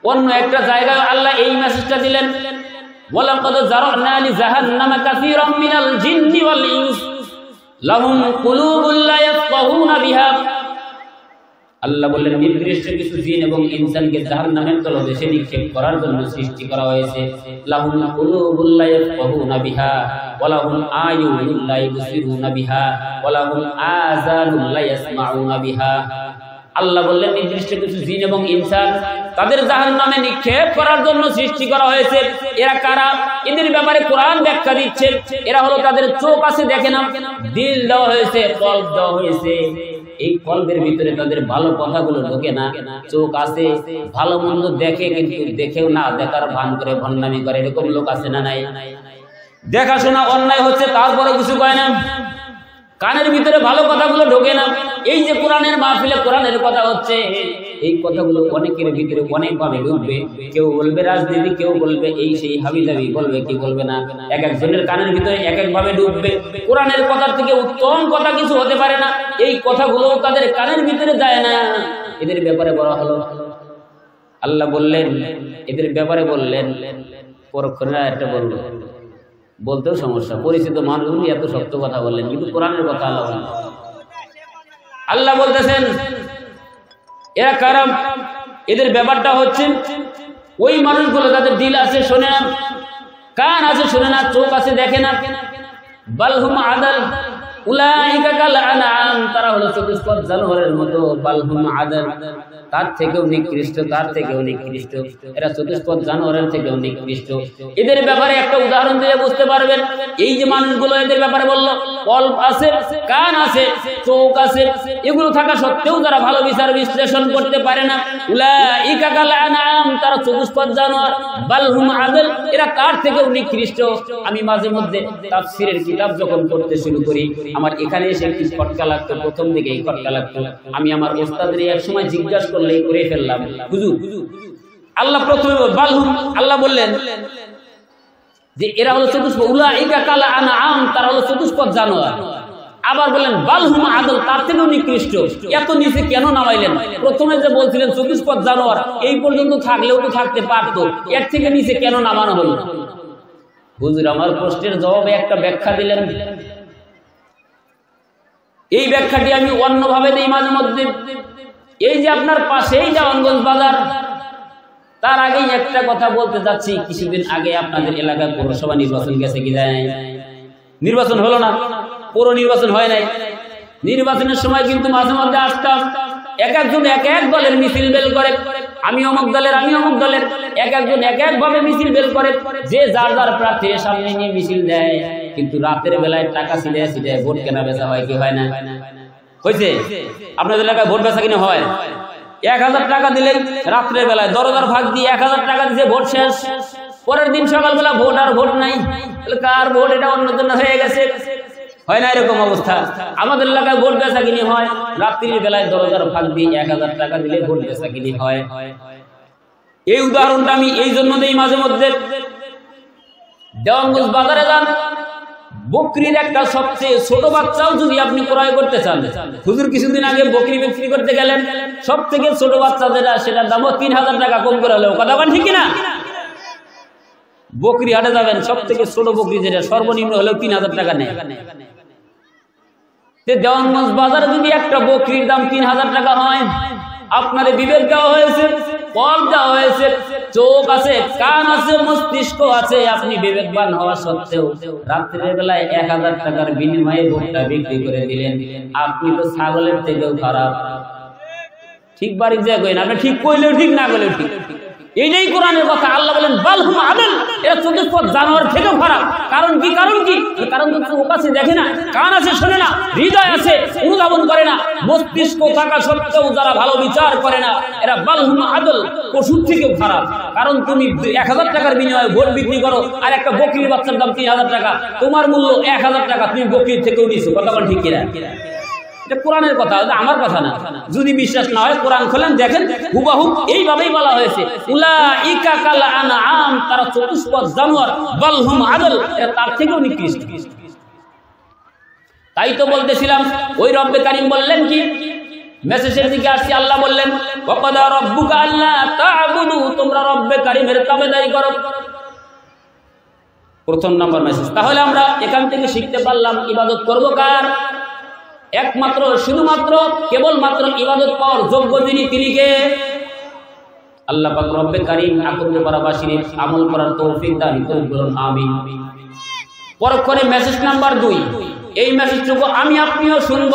অন্য একটা জায়গায় আল্লাহ এই মেসেজটা দিলেন, ওয়ালাকাদ জারানা লি জাহান্নামা কাসীরাম মিনাল জিন্নি ওয়াল ইনস লাহুম কুলুবুন লা ইয়াফকাহুনা বিহা। আল্লাহ বললেন নির্দিষ্ট কিছু জিন এবং ইনসানকে জাহান্নামের তলদেশে নিক্ষেপ করার জন্য সৃষ্টি করা হয়েছে। লাহুম কুলুবুন লা ইয়াফকাহুনা বিহা ওয়া লাহুম আয়ুনুন লা ইবসিরুনা বিহা ওয়া লাহুম আযানুন লা ইয়াসমাউনা বিহা। আল্লাহ বললেন নির্দিষ্ট কিছু জিন এবং ইনসান তাদের জাহান্নামে নিক্ষেপ করার জন্য সৃষ্টি করা হয়েছে। এরা কারা? এদের ব্যাপারে কোরআন ব্যাখ্যা দিচ্ছে। এরা হলো তাদের চোখ আছে দেখে না, দিল দেওয়া হয়েছে, কল্ব দেওয়া হয়েছে। এই কল্পের ভিতরে তাদের ভালো কথাগুলো ঢোকে না। চোখ আছে, ভালো মন্দ দেখে, কিন্তু দেখেও না দেখার ভান করে ভণ্ডামি করে। এরকম লোক আছে না নাই? দেখাশোনা অন্যায় হচ্ছে তারপরে কিছু কয় না। কানের ভিতরে ভালো কথাগুলো ঢোকে না। এই যে কোরআনের মাহফিলে কোরআনের কথা হচ্ছে, এই কথাগুলো অনেকের ভিতরে অনেকভাবে ঢুকবে। কেউ বলবে রাজনীতি, কেউ বলবে এই সেই হাবিজাবি, বলবে কি বলবে না। এক একজনের কানের ভিতরে এক একভাবে ঢুকবে। কোরআনের কথার থেকে উত্তম কথা কিছু হতে পারে না। এই কথাগুলো তাদের কানের ভিতরে যায় না। এদের ব্যাপারে বলা হলো, আল্লাহ বললেন এদের ব্যাপারে বললেন, পরক্ষণে একটা বলল, বলতেও সমস্যা, পরিচিত মানুষগুলি এত শক্ত কথা বললেন, কিন্তু কোরআনের কথা আল্লাহ বলতেছেন এরা কারা? এদের ব্যাপারটা হচ্ছে ওই মানুষগুলো যাদের দিল আছে শোনে না, কান আছে শোনে না, চোখ আছে দেখে না। বালহুম আদাল উলাইকা কাল আনআম, তারা হলো চতুষ্পদ জানোয়ারের মতো। বালহুম আদাল, তার থেকেও নিকৃষ্ট, তার থেকেও নিকৃষ্ট। এরা চতুষ্পদ জানোয়ারের থেকেও নিকৃষ্ট। এদের ব্যাপারে একটা উদাহরণ দিয়ে বুঝতে পারবেন। এই যে মানুষগুলো এদের ব্যাপারে বললো, কল্প আছে, কান আছে, চোখ আছে, এগুলো থাকা সত্ত্বেও যারা ভালো বিচার বিশ্লেষণ করতে পারে না। উলাইকা কাল আনআম, তারা চতুষ্পদ জানোয়ার। বালহুম আদাল, এরা তার থেকেও নিকৃষ্ট। আমি মাঝে মধ্যে তাফসীরের কিতাব যখন পড়তে শুরু করি, আমার এখানে এসে একটি খটকা লাগতো, প্রথম দিকে এই খটকা লাগতো। আমি আমার ওস্তাদের এক সময় জিজ্ঞাসা করলেই করে ফেললাম, হুজুর আল্লাহ প্রথমে বালহুম, আল্লাহ বললেন যে এরা হলো চতুষ্পদ, উলাইকা কাল আনআম, তারা হলো চতুষ্পদ জানোয়ার। আবার বললেন বালহুম আদল, তার থেকেও নিকৃষ্ট। এত নিচে কেন নামাইলেন? প্রথমে যে বলছিলেন চতুষ্পদ জানোয়ার, এই পর্যন্ত থাকলেও তো থাকতে পারতো, এর থেকে নিচে কেন নামানো হলো? হুজুর আমার প্রশ্নের জবাবে একটা ব্যাখ্যা দিলেন। এই ব্যাখ্যাটি আমি অন্যভাবে দিই মাঝে মধ্যে। এই যে আপনার পাশেই জাওয়ানগঞ্জ বাজার, তার আগেই একটা কথা বলতে যাচ্ছি। কিছুদিন আগে আপনাদের এলাকায় পৌরসভা নির্বাচন গেছে কি যায় নাই? নির্বাচন হলো না, পৌর নির্বাচন হয় নাই। নির্বাচনের সময় কিন্তু মাঝে মধ্যে আসতাম, এক একজন এক এক দলের মিছিল বের করে, আমি অমুক দলের, আমি অমুক দলের, এক একজন এক এক ভাবে মিছিল বের করে, যে যার যার প্রার্থী সামনে নিয়ে মিছিল দেয়। কিন্তু রাতের বেলায় টাকা ছিটায় ছিটায় ভোট কেনা বেচা হয় কি হয় না? হয়েছে? আপনাদের এলাকায় ভোট বেচা কিনা হয়? 1000 টাকা দিলে রাত্রের বেলায় দরদার ভাগ দিয়ে 1000 টাকা দিয়ে ভোট শেষ। পরের দিন সকালবেলা ভোট আর ভোট নাই। কার ভোট? এটা অন্য জন্য হয়ে গেছে। হয় না এরকম অবস্থা? আমাদের এলাকায় ভোট বেচা কিনি হয়, রাত্রির বেলায় দরদার ভাগ দিয়ে 1000 টাকা দিলে ভোট বেচা কিনি হয়। এই উদাহরণটা আমি এই জন্য দিই মাঝে মধ্যে। দেওয়ানগঞ্জ বাজারে যান, বকরির একটা সবচেয়ে ছোট বাচ্চাও যদি আপনি ক্রয় করতে চান, হুজুর কিছুদিন আগে বকরি বিক্রি করতে গেলেন, সব থেকে ছোট বাচ্চা যেটা, সেটার দামও 3000 টাকা কম করে হলেও, কথা বলেন ঠিক কিনা? বকরি হাটে যাবেন, সব থেকে ছোট বকরি যেটা সর্বনিম্ন হলেও 3000 টাকা নেয়। দেওয়ানগঞ্জ বাজারে যদি একটা বকরির দাম 3000 টাকা হয়, আপনাদের বিবেক দেওয়া হয়েছে, কল দেওয়া হয়েছে, চোখ আছে, কান আছে, মস্তিষ্ক আছে, আপনি বিবেকবান হওয়া সত্ত্বেও রাত্রের বেলায় 1000 টাকার বিনিময়ে ভোটটা বিক্রি করে দিলেন। আপনি তো ছাগলের থেকেও খারাপ। ঠিক বাড়ি যে কইন, আপনি ঠিক কইলেও ঠিক, না কইলেও ঠিক। এইটাই কোরআনের কথা। আল্লাহ বলেন বালহুম আদল, এরা চতুষ্পদ জানোয়ার থেকেও খারাপ। কারণ কি? কারণ তো চোখ আছে দেখে না, কান আছে শোনে না, হৃদয় আছে অনুধাবন করে না, মস্তিষ্ক থাকা সত্ত্বেও যারা ভালো বিচার করে না, এরা বালহুম আদল, পশুর থেকেও খারাপ। কারণ তুমি 1000 টাকার বিনিময়ে ভোট বিক্রি করো, আর একটা বকরির বাচ্চার দাম 3000 টাকা, তোমার মূল্য 1000 টাকা, তুমি বকরির থেকেও নিছো। কথা বল ঠিক কিনা? এটা কোরআনের কথা, আমার কথা না। যদি বিশ্বাস না হয় কোরআন খোলেন, দেখেন হুবাহু এইভাবেই বলা হয়েছে, উলাইকা কাল আনআম, তারা চতুষ্পদ জানোয়ার। বালহুম আদল, এরা তার থেকেও নিকৃষ্ট। তাই তো বলতেছিলাম, ওই রব্বে কারীম বললেন কি? মেসেজের দিকে আসছি, আল্লাহ বললেন ওয়াকাদা রাব্বুকা আল্লা তা'বুদু, তোমরা রব্বে কারীমের তাবেদারি করো। প্রথম নাম্বার মেসেজ। তাহলে আমরা এখান থেকে শিখতে পারলাম ইবাদত করব কার? একমাত্র, শুধুমাত্র, কেবলমাত্র ইবাদত পাওয়ার যোগ্য যিনি, তিনি কে? আল্লাহ পাক রব্বে কারীম আকর্ষণ করাবাসীর আমল করার তৌফিক দান করুন, বলুন আমিন। পরক্ষণে মেসেজ নাম্বার 2, এই মেসেজটুকু আমি আপনিও শুনব।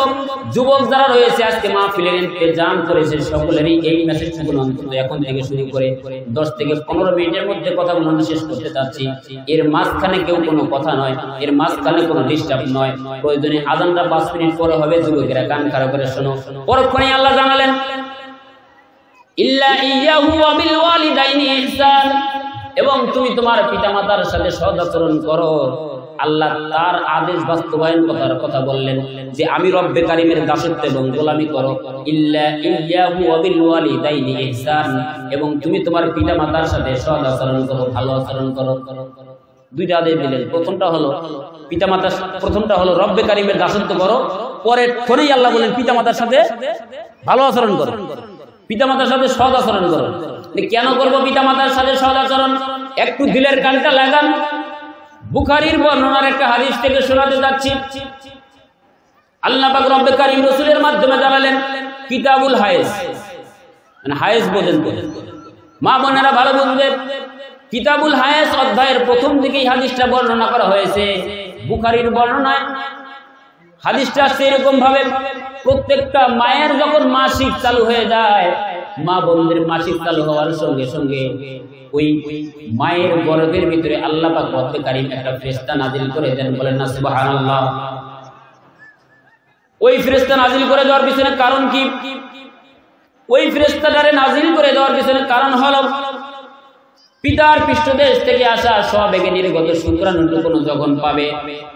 যুবক যারা রয়েছে আজকে মাহফিলের ইন্তজাম করেছে সকলেরই এই মেসেজটুকু অন্তত এখন থেকে শুরু করে 10 থেকে 15 মিনিটের মধ্যে কথাগুলো শেষ করতে চাচ্ছি। এর মাঝখানে কেউ কোনো কথা নয়, এর মাঝখানে কোনো ডিস্টার্ব নয়। প্রয়োজনে আজানটা 5 মিনিট পরে হবে, যুবকেরা কান খাড়া করে শোনো। পরক্ষণে আল্লাহ জানালেন ইল্লা ইয়াহু ওয়া বিল ওয়ালিদাইনি ইহসান, এবং তুমি তোমার পিতামাতার সাথে সদাচরণ করো। আল্লাহ তার আদেশ বাস্তবায়ন করার কথা বললেন যে আমি রব্বে কারিমের দাসত্ব এবং গোলামি করো। ইল্লা ইয়াহু ওয়া বিল ওয়ালিদাইনি ইহসান, এবং তুমি তোমার পিতামাতার সাথে সদাচরণ করো, ভালো আচরণ করো। দুইটা আদেশ দিলেন। প্রথমটা হলো পিতামাতার, প্রথমটা হলো রব্বে কারিমের দাসত্ব করো, পরে ফোনেই আল্লাহ বলেন পিতামাতার সাথে ভালো আচরণ করো, পিতামাতার সাথে সৎ আচরণ করো। কেন করবো পিতামাতার সাথে সৎ আচরণ? একটু দিলের কানটা লাগান। বুখারীর বর্ণনার একটা হাদিস থেকে শোনাতে যাচ্ছি। আল্লাহ পাক রব্বে কারিম রাসূলের মাধ্যমে জানালেন কিতাবুল হায়েজ, মানে হায়েজ বোঝেন তো মা বোনেরা ভালো বুঝবে। কিতাবুল হায়েজ অধ্যায়ের প্রথম দিকেই হাদিসটা বর্ণনা করা হয়েছে। বুখারীর বর্ণনায় হাদিসটা আসছে এরকম ভাবে, প্রত্যেকটা মায়ের যখন মাসিক চালু হয়ে যায়, মা বোনদের মাসিক চালু হওয়ার সঙ্গে সঙ্গে ওই মায়ের গর্ভের ভিতরে আল্লাহ পাক রব্বে কারিম একটা ফেরেশতা নাজিল করে দেন। বলেন না সুবহানাল্লাহ। ওই ফেরেশতা নাজিল করে দেওয়ার পিছনে কারণ কি? ওই ফেরেশতাটারে নাজিল করে দেওয়ার পিছনে কারণ হলো পিতার পৃষ্ঠদেশ থেকে আসা সবেগে নির্গত শুক্রাণুটুকু যখন পাবে,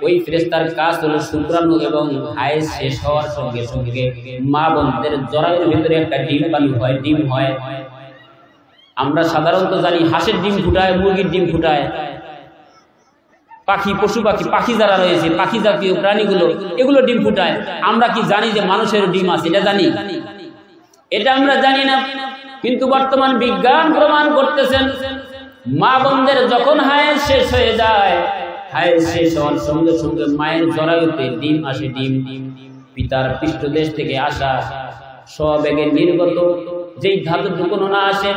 ওই ফেরেশতার কাজ হলো শুক্রাণু এবং হায়েজ শেষ হওয়ার সঙ্গে সঙ্গে মা বোনদের জরায়ুর ভিতরে একটা ডিম হয়। আমরা সাধারণত জানি হাঁসের ডিম ফুটায়, মুরগির ডিম ফুটায়, পাখি যারা রয়েছে, পাখি জাতীয় প্রাণীগুলো, এগুলো ডিম ফুটায়। আমরা কি জানি যে মানুষের ডিম আছে? এটা জানি? এটা আমরা জানি না। কিন্তু বর্তমান বিজ্ঞান প্রমাণ করতেছেন মা বোনদের যখন হায়েজ শেষ হয়ে যায়, হায়েজ শেষ হওয়ার সঙ্গে সঙ্গে মায়ের জরায়ুতে ডিম আসে। ডিম পিতার পৃষ্ঠদেশ থেকে আসা সবেগে নির্গত যেই ধাতুটুকু না আসে,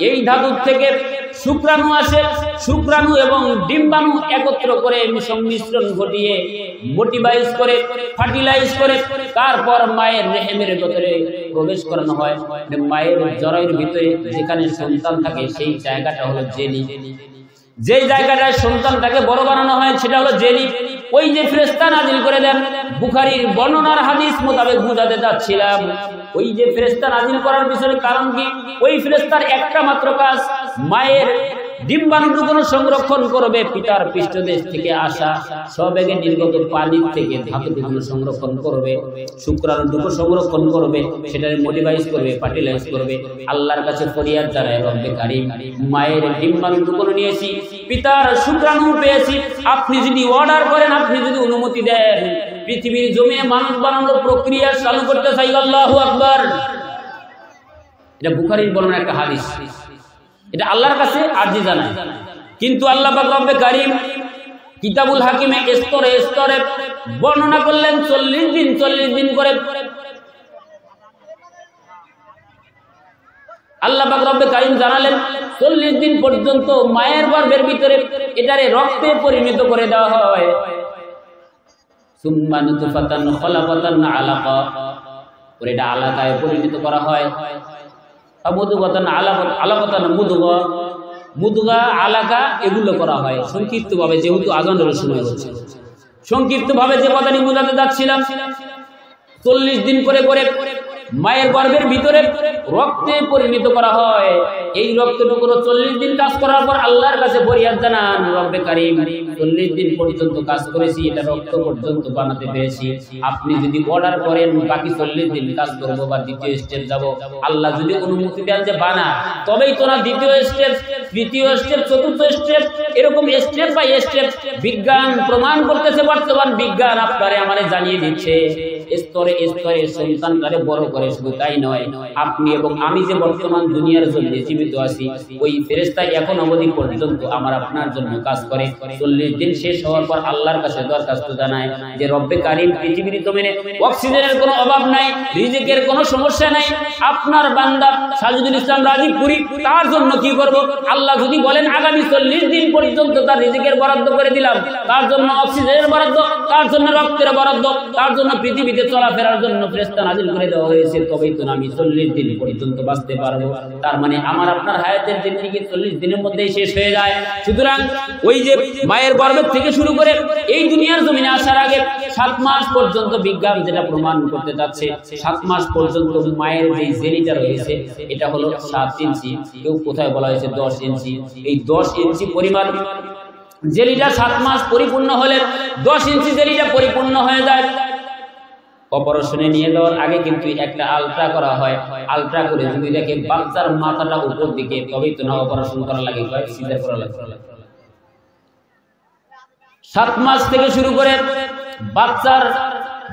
এই ধাতু থেকে শুক্রাণু আসে। শুক্রাণু এবং ডিম্বাণু একত্র করে সংমিশ্রণ ঘটিয়ে মোটিভাইজ করে, ফার্টিলাইজ করে, তারপর মায়ের রেহেমের ভিতরে প্রবেশ করানো হয়। মায়ের জরায়ুর ভিতরে যেখানে সন্তান থাকে সেই জায়গাটা হলো জেনি। যেই জায়গাটায় সন্তানটাকে বড় বানানো হয় সেটা হলো জেনি। ওই যে ফেরেশতা নাজিল করে দেন, বুখারীর বর্ণনার হাদিস মোতাবেক বুঝাতে যাচ্ছিলাম, ওই যে ফেরেশতা নাজিল করার পিছনে কারণ কি? ওই ফেরেশতার একটা মাত্র কাজ, মায়ের ডিম্বাণুটুকু সংরক্ষণ করবে, পিতার পৃষ্ঠদেশ থেকে আসা সবেগে নির্গত পানির থেকে ধাতুটুকু সংরক্ষণ করবে, শুক্রাণুটুকু সংরক্ষণ করবে, সেটাকে মোটিভাইজ করবে, ফার্টিলাইজ করবে। আল্লাহর কাছে ফরিয়াদ জানায় রব্বে কারিম, মায়ের ডিম্বাণুটুকু নিয়েছি, পিতার শুক্রাণু পেয়েছি, আপনি যদি অর্ডার করেন, আপনি যদি অনুমতি দেন, পৃথিবীর জমিনে মানুষ বানানোর প্রক্রিয়া চালু করতে চাই। আল্লাহু আকবার। এটা বুখারীর বর্ণনা একটা হাদিস। এটা আল্লাহর কাছে আরজি জানায়। কিন্তু আল্লাহ পাক রব্বে কারিম কিতাবুল হাকিমে স্তরে স্তরে বর্ণনা করলেন 40 দিন করে। আল্লাহ পাক রব্বে কারিম জানালেন 40 দিন পর্যন্ত মায়ের গর্ভের ভিতরে এটারে রক্তে পরিণত করে দেওয়া হয়। সুম্মা নুতফাতান খলাকাতান আলাকা, পরে এটা আলাকায় পরিণত করা হয়। মুদগাতান আলাকাতান মুদগা আলাকা, এগুলো করা হয় সংক্ষিপ্ত ভাবে, যেহেতু আজানের সময় হচ্ছে সংক্ষিপ্ত ভাবে যে কথা নিয়ে বোঝাতে যাচ্ছিলাম। 40 দিন করে করে মায়ের গর্ভের ভিতরে রক্তে পরিণত করা হয়। এই রক্তটুকু 40 দিন কাজ করার পর আল্লাহর কাছে ফরিয়াদ জানান, রব্বে কারিম 40 দিন পর্যন্ত কাজ করেছি, এটা রক্ত পর্যন্ত বানাতে পেরেছি, আপনি যদি অর্ডার করেন বাকি 40 দিন কাজ করবো বা দ্বিতীয় স্টেপ যাব, আল্লাহ যদি অনুমতি দেন যে বানা, তবেই তো না দ্বিতীয় স্টেপ, তৃতীয় স্টেপ, চতুর্থ স্টেপ, এরকম স্টেপ বাই স্টেপ বিজ্ঞান প্রমাণ করতেছে। বর্তমান বিজ্ঞান আপনারে আমারে জানিয়ে দিচ্ছে স্তরে স্তরে সন্তানটারে বড় করে। শুধু তাই নয়, আপনি এবং আমি যে বর্তমান দুনিয়ার জন্য জীবিত আছি, ওই ফেরেশতা এখন অবধি পর্যন্ত আমার আপনার জন্য কাজ করে। 40 দিন শেষ হওয়ার পর আল্লাহর কাছে দরখাস্ত জানায় যে রব্বে কারীম, পৃথিবীর জমিনে অক্সিজেনের কোনো অভাব নাই, রিজিকের কোনো সমস্যা নাই, আপনার বান্দা সাজিদুল ইসলাম রাজীবপুরী, তার জন্য কি করব? আল্লাহ যদি বলেন আগামী 40 দিন পর্যন্ত তার রিজিকের বরাদ্দ করে দিলাম, তার জন্য অক্সিজেনের বরাদ্দ, তার জন্য রক্তের বরাদ্দ, তার জন্য পৃথিবীতে চলাফেরার জন্য ফেরেশতা নাজিল করে দেওয়া হয়েছে, তবেই তো আমি 40 দিন পর্যন্ত বাঁচতে পারবো। তার মানে আমার আপনার হায়াতের জিন্দেগি 40 দিনের মধ্যেই শেষ হয়ে যায়। সুতরাং ওই যে মায়ের গর্ভ থেকে শুরু করে এই দুনিয়ার জমিনে আসার আগে 7 মাস পর্যন্ত বিজ্ঞান যেটা প্রমাণ করতে যাচ্ছে, 7 মাস পর্যন্ত মায়ের যে জেনিটা রয়েছে এটা হলো 7 ইঞ্চি, কেউ কোথায় বলা হয়েছে 10 ইঞ্চি। এই 10 ইঞ্চি পরিমাণ জেলিটা 7 মাস পরিপূর্ণ হলে 10 ইঞ্চি জেলিটা পরিপূর্ণ হয়ে যায়। অপারেশনে নিয়ে যাওয়ার আগে কিন্তু একটা আলট্রা করা হয়, আলট্রা করে যদি দেখে বাচ্চার মাথাটা উপর দিকে, তবেই তো না অপারেশন করা লাগে, সিজার করা লাগে। 7 মাস থেকে শুরু করে বাচ্চার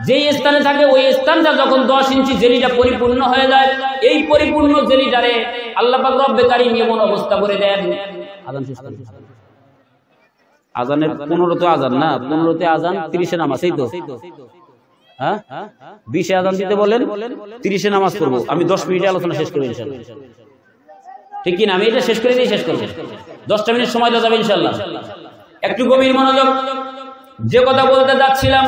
যেই স্থানে থাকে ওই স্থানটা যখন 10 ইঞ্চি জেলিটা পরিপূর্ণ হয়ে যায়, এই পরিপূর্ণ জেলিটারে আল্লাহ পাক রব্বে কারীম এমন অবস্থা করে দেন। আযান শেষ করে আযানের 15তে আযান না, 15তে আযান, 30-এ নামাজ, এই তো হ্যাঁ 20-এ আযান দিতে বলেন, 30-এ নামাজ পড়ব। আমি 10 মিনিটে আলোচনা শেষ করব ইনশাআল্লাহ, ঠিক কি না? আমি এটা শেষ করে দিয়ে শেষ করব, 10টা মিনিট সময় দেওয়া যাবে ইনশাআল্লাহ। একটু গভীর মনোযোগ। যে কথা বলতে যাচ্ছিলাম,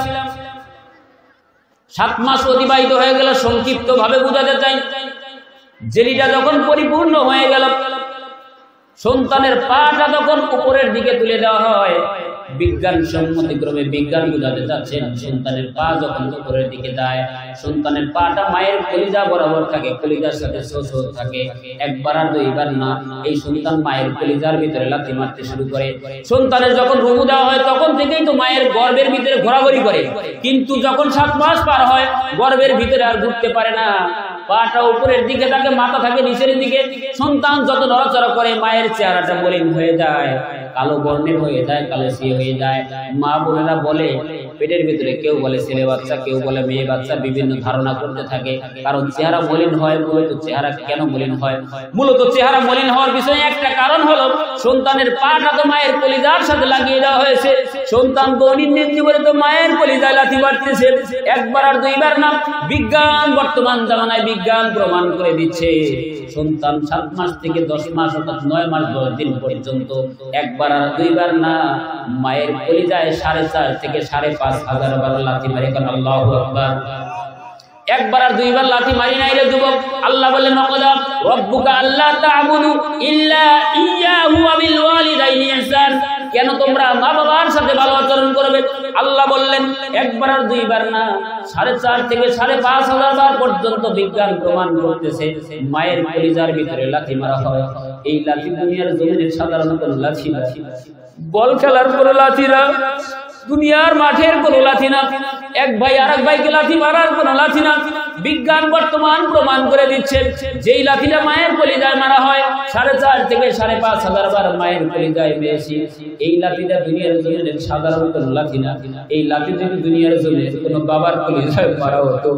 7 মাস অতিবাহিত হয়ে গেল, সংক্ষিপ্ত ভাবে বোঝাতে চাই। জেলিটা যখন পরিপূর্ণ হয়ে গেল, সন্তানের পাটা যখন উপরের দিকে তুলে দেওয়া হয়, বিজ্ঞান সম্মতিক্রমে বিজ্ঞান বোঝাতে চাচ্ছেন, সন্তানের পা যখন উপরের দিকে যায়, সন্তানের পাটা মায়ের কলিজা বরাবর থাকে, কলিজার সাথে ছোট থাকে, একবার আর দুইবার না। এই সন্তান মায়ের কলিজার ভিতরে লাথি মারতে শুরু করে। সন্তানের যখন রুমু দেওয়া হয় তখন থেকেই তো মায়ের গর্ভের ভিতরে ঘোরাঘুরি করে, কিন্তু যখন 7 মাস পার হয় গর্ভের ভিতরে আর ঘুরতে পারে না, পাটা উপরের দিকে থাকে, মাথা থাকে নিচের দিকে। সন্তান যত নড়াচড়া করে মায়ের চেহারাটা মলিন হয়ে যায়, কালো বর্ণের হয়ে যায়, কালচে হয়ে যায়। মা বোনেরা বলে পেটের ভিতরে কেউ বলে ছেলে বাচ্চা, কেউ বলে মেয়ে বাচ্চা, বিভিন্ন ধারণা করতে থাকে, কারণ চেহারা মলিন হয়। মূলত চেহারা কেন মলিন হয়? মূলত চেহারা মলিন হওয়ার পিছনে একটা কারণ হলো সন্তানের পাটা তো মায়ের কলিজার সাথে লাগিয়ে দেওয়া হয়েছে। সন্তান দৈনন্দিন জীবনে তো মায়ের কলিজায় লাথি মারতেছে, একবার আর দুইবার না। বিজ্ঞান বর্তমান জামানায় বিজ্ঞান প্রমাণ করে দিচ্ছে, সন্তান 7 মাস থেকে 10 মাস অর্থাৎ 9 মাস 10 দিন পর্যন্ত একবার আর দুইবার না মায়ের কলিজায় 4.5 থেকে 5.5 হাজার বার লাথি মারে। আল্লাহু আকবার। একবার আর দুইবার লাথি মারি নাই রে যুবক। আল্লাহ বলেন ওয়াকাদা রাব্বুকা আল্লা তা'বুদু ইল্লা ইয়্যাহু ওয়া বিল ওয়ালিদাইনি ইহসান। কেন তোমরা মা বাবার সাথে ভালো আচরণ করবে? আল্লাহ বললেন একবার আর দুইবার না, 4.5 থেকে 5.5 হাজার বার পর্যন্ত বিজ্ঞান প্রমাণ করতেছে মায়ের কলিজার ভিতরে লাথি মারা হয়। এই লাথি দুনিয়ার জমিনে সাধারণ কোনো লাথি না, বল খেলার কোনো লাথি না, দুনিয়ার মাঠের কোনো লাথি না, এক ভাই আরেক ভাইকে লাথি মারার কোনো লাথি না। বিজ্ঞান বর্তমান প্রমাণ করে দিচ্ছে যেই লাথিটা মায়ের কলিজায় মারা হয় 4.5 থেকে 5.5 হাজার বার মায়ের কলিজায় মেরেছি, এই লাথিটা দুনিয়ার জমিনে সাধারণ কোনো লাথি না। এই লাথি যদি দুনিয়ার জমিনে কোনো বাবার কলিজায় মারা হতো,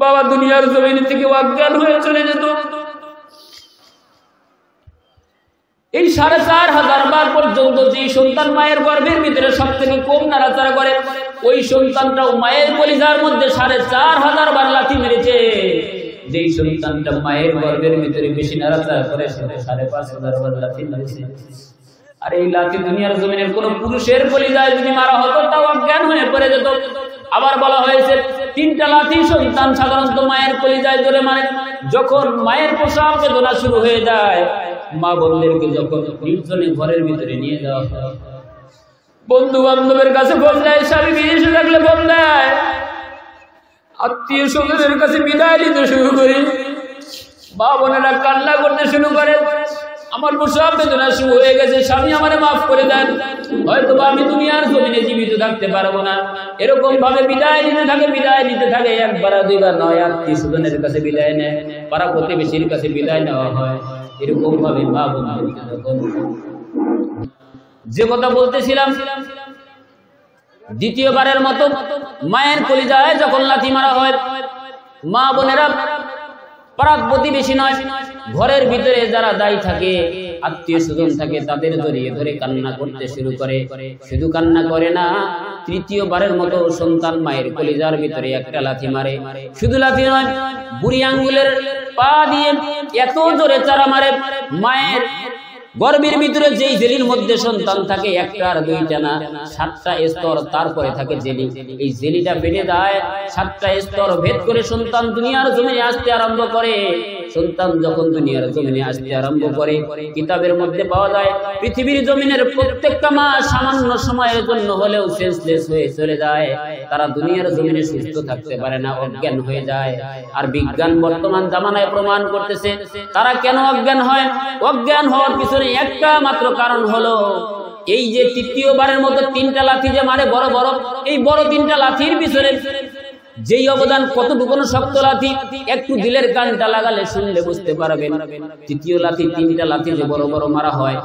বাবা দুনিয়ার জমিন থেকে অজ্ঞান হয়ে চলে যেত। এই 4.5 হাজার বার পর্যন্ত যে সন্তান মায়ের গর্ভের ভিতরে সব থেকে কম নাড়াচাড়া করে, ওই সন্তানটাও মায়ের কলিজার মধ্যে 4.5 হাজার বার লাথি মেরেছে। যেই সন্তানটা মায়ের গর্ভের ভিতরে বেশি নাড়াচাড়া করে, সেটা 5.5 হাজার বার লাথি মেরেছে। আর এই লাথি দুনিয়ার জমিনের কোন পুরুষের কলিজায় যদি মারা হতো, তাও অজ্ঞান হয়ে পড়ে যেত। আবার বলা হয়েছে 3টা লাথি সন্তান সাধারণত মায়ের কলিজায় ধরে মারে। যখন মায়ের প্রসব বেদনা শুরু হয়ে যায়, মা বোনদেরকে যখন নির্জনে ঘরের ভিতরে নিয়ে যাওয়া হয়, বন্ধু বান্ধবের কাছে ফোন দেয়, স্বামী বিদেশে থাকলে ফোন দেয়, আত্মীয় স্বজনের কাছে বিদায় নিতে শুরু করি, মা বোনেরা কান্না করতে শুরু করে, আমার প্রসব বেদনা শুরু হয়ে গেছে, স্বামী আমারে মাফ করে দেন, হয়তো আমি দুনিয়ার জমিনে জীবিত থাকতে পারবো না। এরকম ভাবে বিদায় নিতে থাকে, একবার দুইবার নয়, আত্মীয় স্বজনের কাছে বিদায় নেয়, পাড়া প্রতিবেশীর কাছে বিদায় নেওয়া হয়। এরকম ভাবে মা বোনদেরকে যখন যে কথা বলতেছিলাম, দ্বিতীয়বারের মতো মায়ের কলিজায় যখন লাথি মারা হয়, মা বোনেরা পাড়া প্রতিবেশী নয়, ঘরের ভিতরে যারা দায়ী থাকে, আত্মীয় স্বজন থাকে, তাদের জড়িয়ে ধরে কান্না করতে শুরু করে। শুধু কান্না করে না, তৃতীয়বারের মতো সন্তান মায়ের কলিজার ভিতরে একটা লাথি মারে। শুধু লাথি নয়, বুড়ি আঙ্গুলের পা দিয়ে এত জোরে চারা মারে, মায়ের গর্ভের ভিতরে যেই জেলির মধ্যে সন্তান থাকে, একটা আর দুইটা না, 7টা স্তর তারপরে থাকে জেলি। এই জেলিটা বেড়ে যায়, 7টা স্তর ভেদ করে সন্তান দুনিয়ার জমিনে আসতে আরম্ভ করে। সন্তান যখন দুনিয়ার জমিনে আসতে আরম্ভ করে, কিতাবের মধ্যে পাওয়া যায় পৃথিবীর জমিনের প্রত্যেকটা মা সামান্য সময়ের জন্য হলেও সেন্সলেস হয়ে চলে যায়। তারা দুনিয়ার জমিনে সুস্থ থাকতে পারে না, অজ্ঞান হয়ে যায়। আর বিজ্ঞান বর্তমান জামানায় প্রমাণ করতেছে তারা কেন অজ্ঞান হয়। অজ্ঞান হওয়ার পিছনে একটা মাত্র কারণ হলো এই যে তৃতীয়বারের মতো 3টা লাথি যে মারে বড় বড়, এই বড় 3টা লাথির পিছনে যেই অবদান, কতটুকু শক্ত লাথি, একটু দিলের কানটা লাগালে শুনলে বুঝতে পারবেন। তৃতীয় লাথি, 3টা লাথি যে বড় বড় মারা হয়,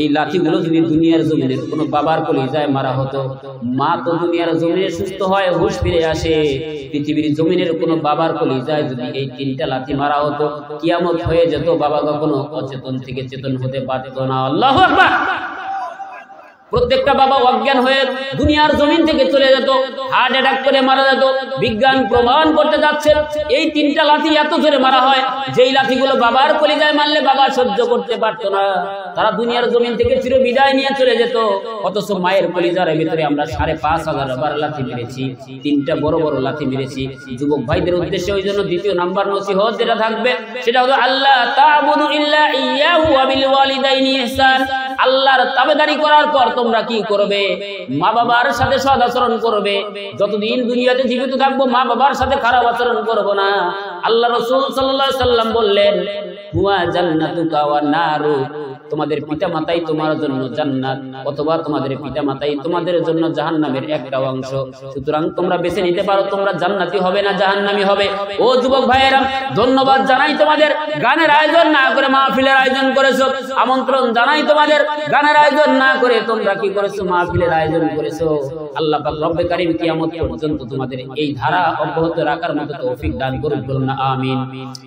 এই লাথিগুলো যদি দুনিয়ার জমিনের কোনো বাবার কলিজায় মারা হতো, মা তো দুনিয়ার জমিনে সুস্থ হয়, হুঁশ ফিরে আসে। পৃথিবীর জমিনের কোনো বাবার কলিজায় যদি এই 3টা লাথি মারা হতো, কিয়ামত হয়ে যেত, বাবা কখনো অচেতন থেকে চেতন হতে পারত না। আল্লাহু আকবার। প্রত্যেকটা বাবা অজ্ঞান হয়ে দুনিয়ার জমিন থেকে চলে যেত, হার্ট অ্যাটাক করে মারা যেত। বিজ্ঞান প্রমাণ করতে যাচ্ছে এই 3টা লাথি এত জোরে মারা হয়, যেই লাথিগুলো বাবার কলিজায় মারলে বাবা সহ্য করতে পারতো না, তারা দুনিয়ার জমিন থেকে চির বিদায় নিয়ে চলে যেত। অথচ মায়ের কলিজার ভিতরে আমরা 5,500 বার লাথি মেরেছি, 3টা বড় বড় লাথি মেরেছি। যুবক ভাইদের উদ্দেশ্যে ওই জন্য দ্বিতীয় নাম্বার নসিহত যেটা থাকবে সেটা হলো আল্লাহ তা'বুদু ইল্লা ইয়্যাহু ওয়া বিল ওয়ালিদাইনি ইহসান। আল্লাহর তাবেদারি করার পর তোমরা কি করবে? মা বাবার সাথে সৎ আচরণ করবে। যতদিন দুনিয়াতে জীবিত থাকবো মা বাবার সাথে খারাপ আচরণ করব না। আল্লাহ রাসূল সাল্লাল্লাহু আলাইহি সাল্লাম বললেন, হুয়া জান্নাতুকা ওয়া নারু, তোমাদের পিতামাতাই তোমার জন্য জান্নাত, অথবা তোমাদের পিতামাতাই তোমাদের জন্য জাহান্নামের একটা অংশ। সুতরাং তোমরা বেছে নিতে পারো, তোমরা জান্নাতি হবে না জাহান্নামী হবে। ও যুবক ভাইয়েরা, ধন্যবাদ জানাই তোমাদের, গানের আয়োজন না করে মাহফিলের আয়োজন করেছো। আমন্ত্রণ জানাই তোমাদের, গানের আয়োজন না করে তোমরা কি করেছো? মাহফিলের আয়োজন করেছো। আল্লাহ পাক রব্বে কারীম কিয়ামত পর্যন্ত তোমাদের এই ধারা অব্যাহত রাখার মতো তৌফিক দান করুন, বলুন না আমিন।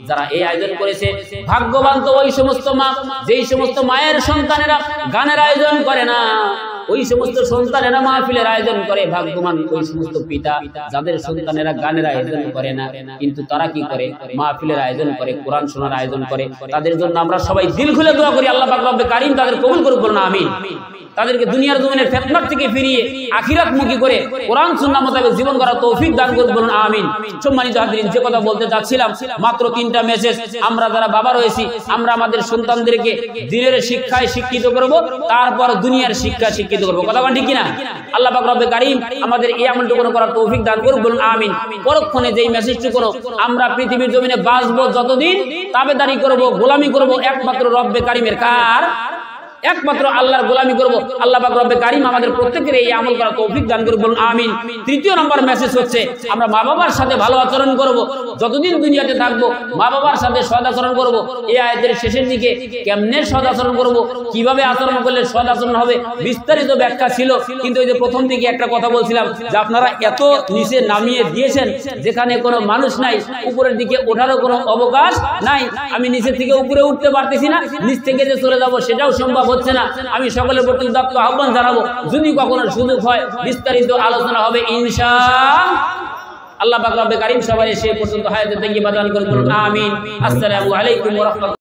যারা এই আয়োজন করেছে ভাগ্যবান তো ওই সমস্ত মা, যেই সমস্ত মায়ের সন্তানেরা গানের আয়োজন করে না, ওই সমস্ত সন্তানেরা মাহফিলের আয়োজন করে। ভাগ্যবান ওই সমস্ত পিতা যাদের সন্তানেরা গানের আয়োজন করে না, কিন্তু তারা কি করে? মাহফিলের আয়োজন করে, কোরআন শোনার আয়োজন করে। তাদের জন্য আমরা সবাই দিল খুলে দোয়া করি, আল্লাহ পাক রব্বে কারীম তাদের কবুল করুন, বলুন না আমিন। তাদেরকে দুনিয়ার জমিনের ফিতনাত থেকে ফিরিয়ে আখিরাতমুখী করে কোরআন সুন্নাহ মোতাবেক জীবন করার তৌফিক দান করুন, বলুন আমিন। সম্মানিত হাজিরিন, যে কথা বলতে যাচ্ছিলাম, মাত্র 3টা মেসেজ। আমরা যারা বাবা রয়েছি, আমরা আমাদের সন্তানদেরকে দ্বীনের শিক্ষায় শিক্ষিত করব, তারপর দুনিয়ার শিক্ষা শিক্ষিত করব। কথা বলেন ঠিক কিনা? আল্লাহ পাক রব্বে কারীম আমাদের এই আমলটুকু করার তৌফিক দান করুন, বলুন আমিন। পরক্ষণে যেই মেসেজটুকু, আমরা পৃথিবীর জমিনে বাঁচবো যতদিন, তাবেদারি করব, গোলামি করব একমাত্র রব্বে কারীমের। কার? একমাত্র আল্লাহর গোলামি করব। আল্লাহ পাক রব্বে কারীম আমাদের প্রত্যেকের এই আমল করার তৌফিক দান করুন, বলুন আমিন। তৃতীয় নম্বর মেসেজ হচ্ছে, আমরা মা বাবার সাথে ভালো আচরণ করব। যতদিন দুনিয়াতে থাকবো মা বাবার সাথে সৎ আচরণ করব। এই আয়াতের শেষের দিকে কেমনে সৎ আচরণ করব, কিভাবে আচরণ করলে সৎ আচরণ হবে, বিস্তারিত ব্যাখ্যা ছিল। কিন্তু এই যে প্রথম দিকে একটা কথা বলছিলাম যে আপনারা এত নিচে নামিয়ে দিয়েছেন, যেখানে কোনো মানুষ নাই, উপরের দিকে ওঠারও কোনো অবকাশ নাই। আমি নিচের থেকে উপরে উঠতে পারতেছি না, নিচ থেকে যে চলে যাব সেটাও সম্ভব হচ্ছে না। আমি সকলের প্রতি উদাত্ত আহ্বান জানাবো, যদি কখনো সুযোগ হয় বিস্তারিত আলোচনা হবে ইনশাআল্লাহ। আল্লাহ পাক রব্বে কারীম সবাই সে পর্যন্ত হায়াতে তাইয়্যিবা দান করুন, আমিন। আসসালামু আলাইকুম ওয়া রাহমাতুল্লাহ।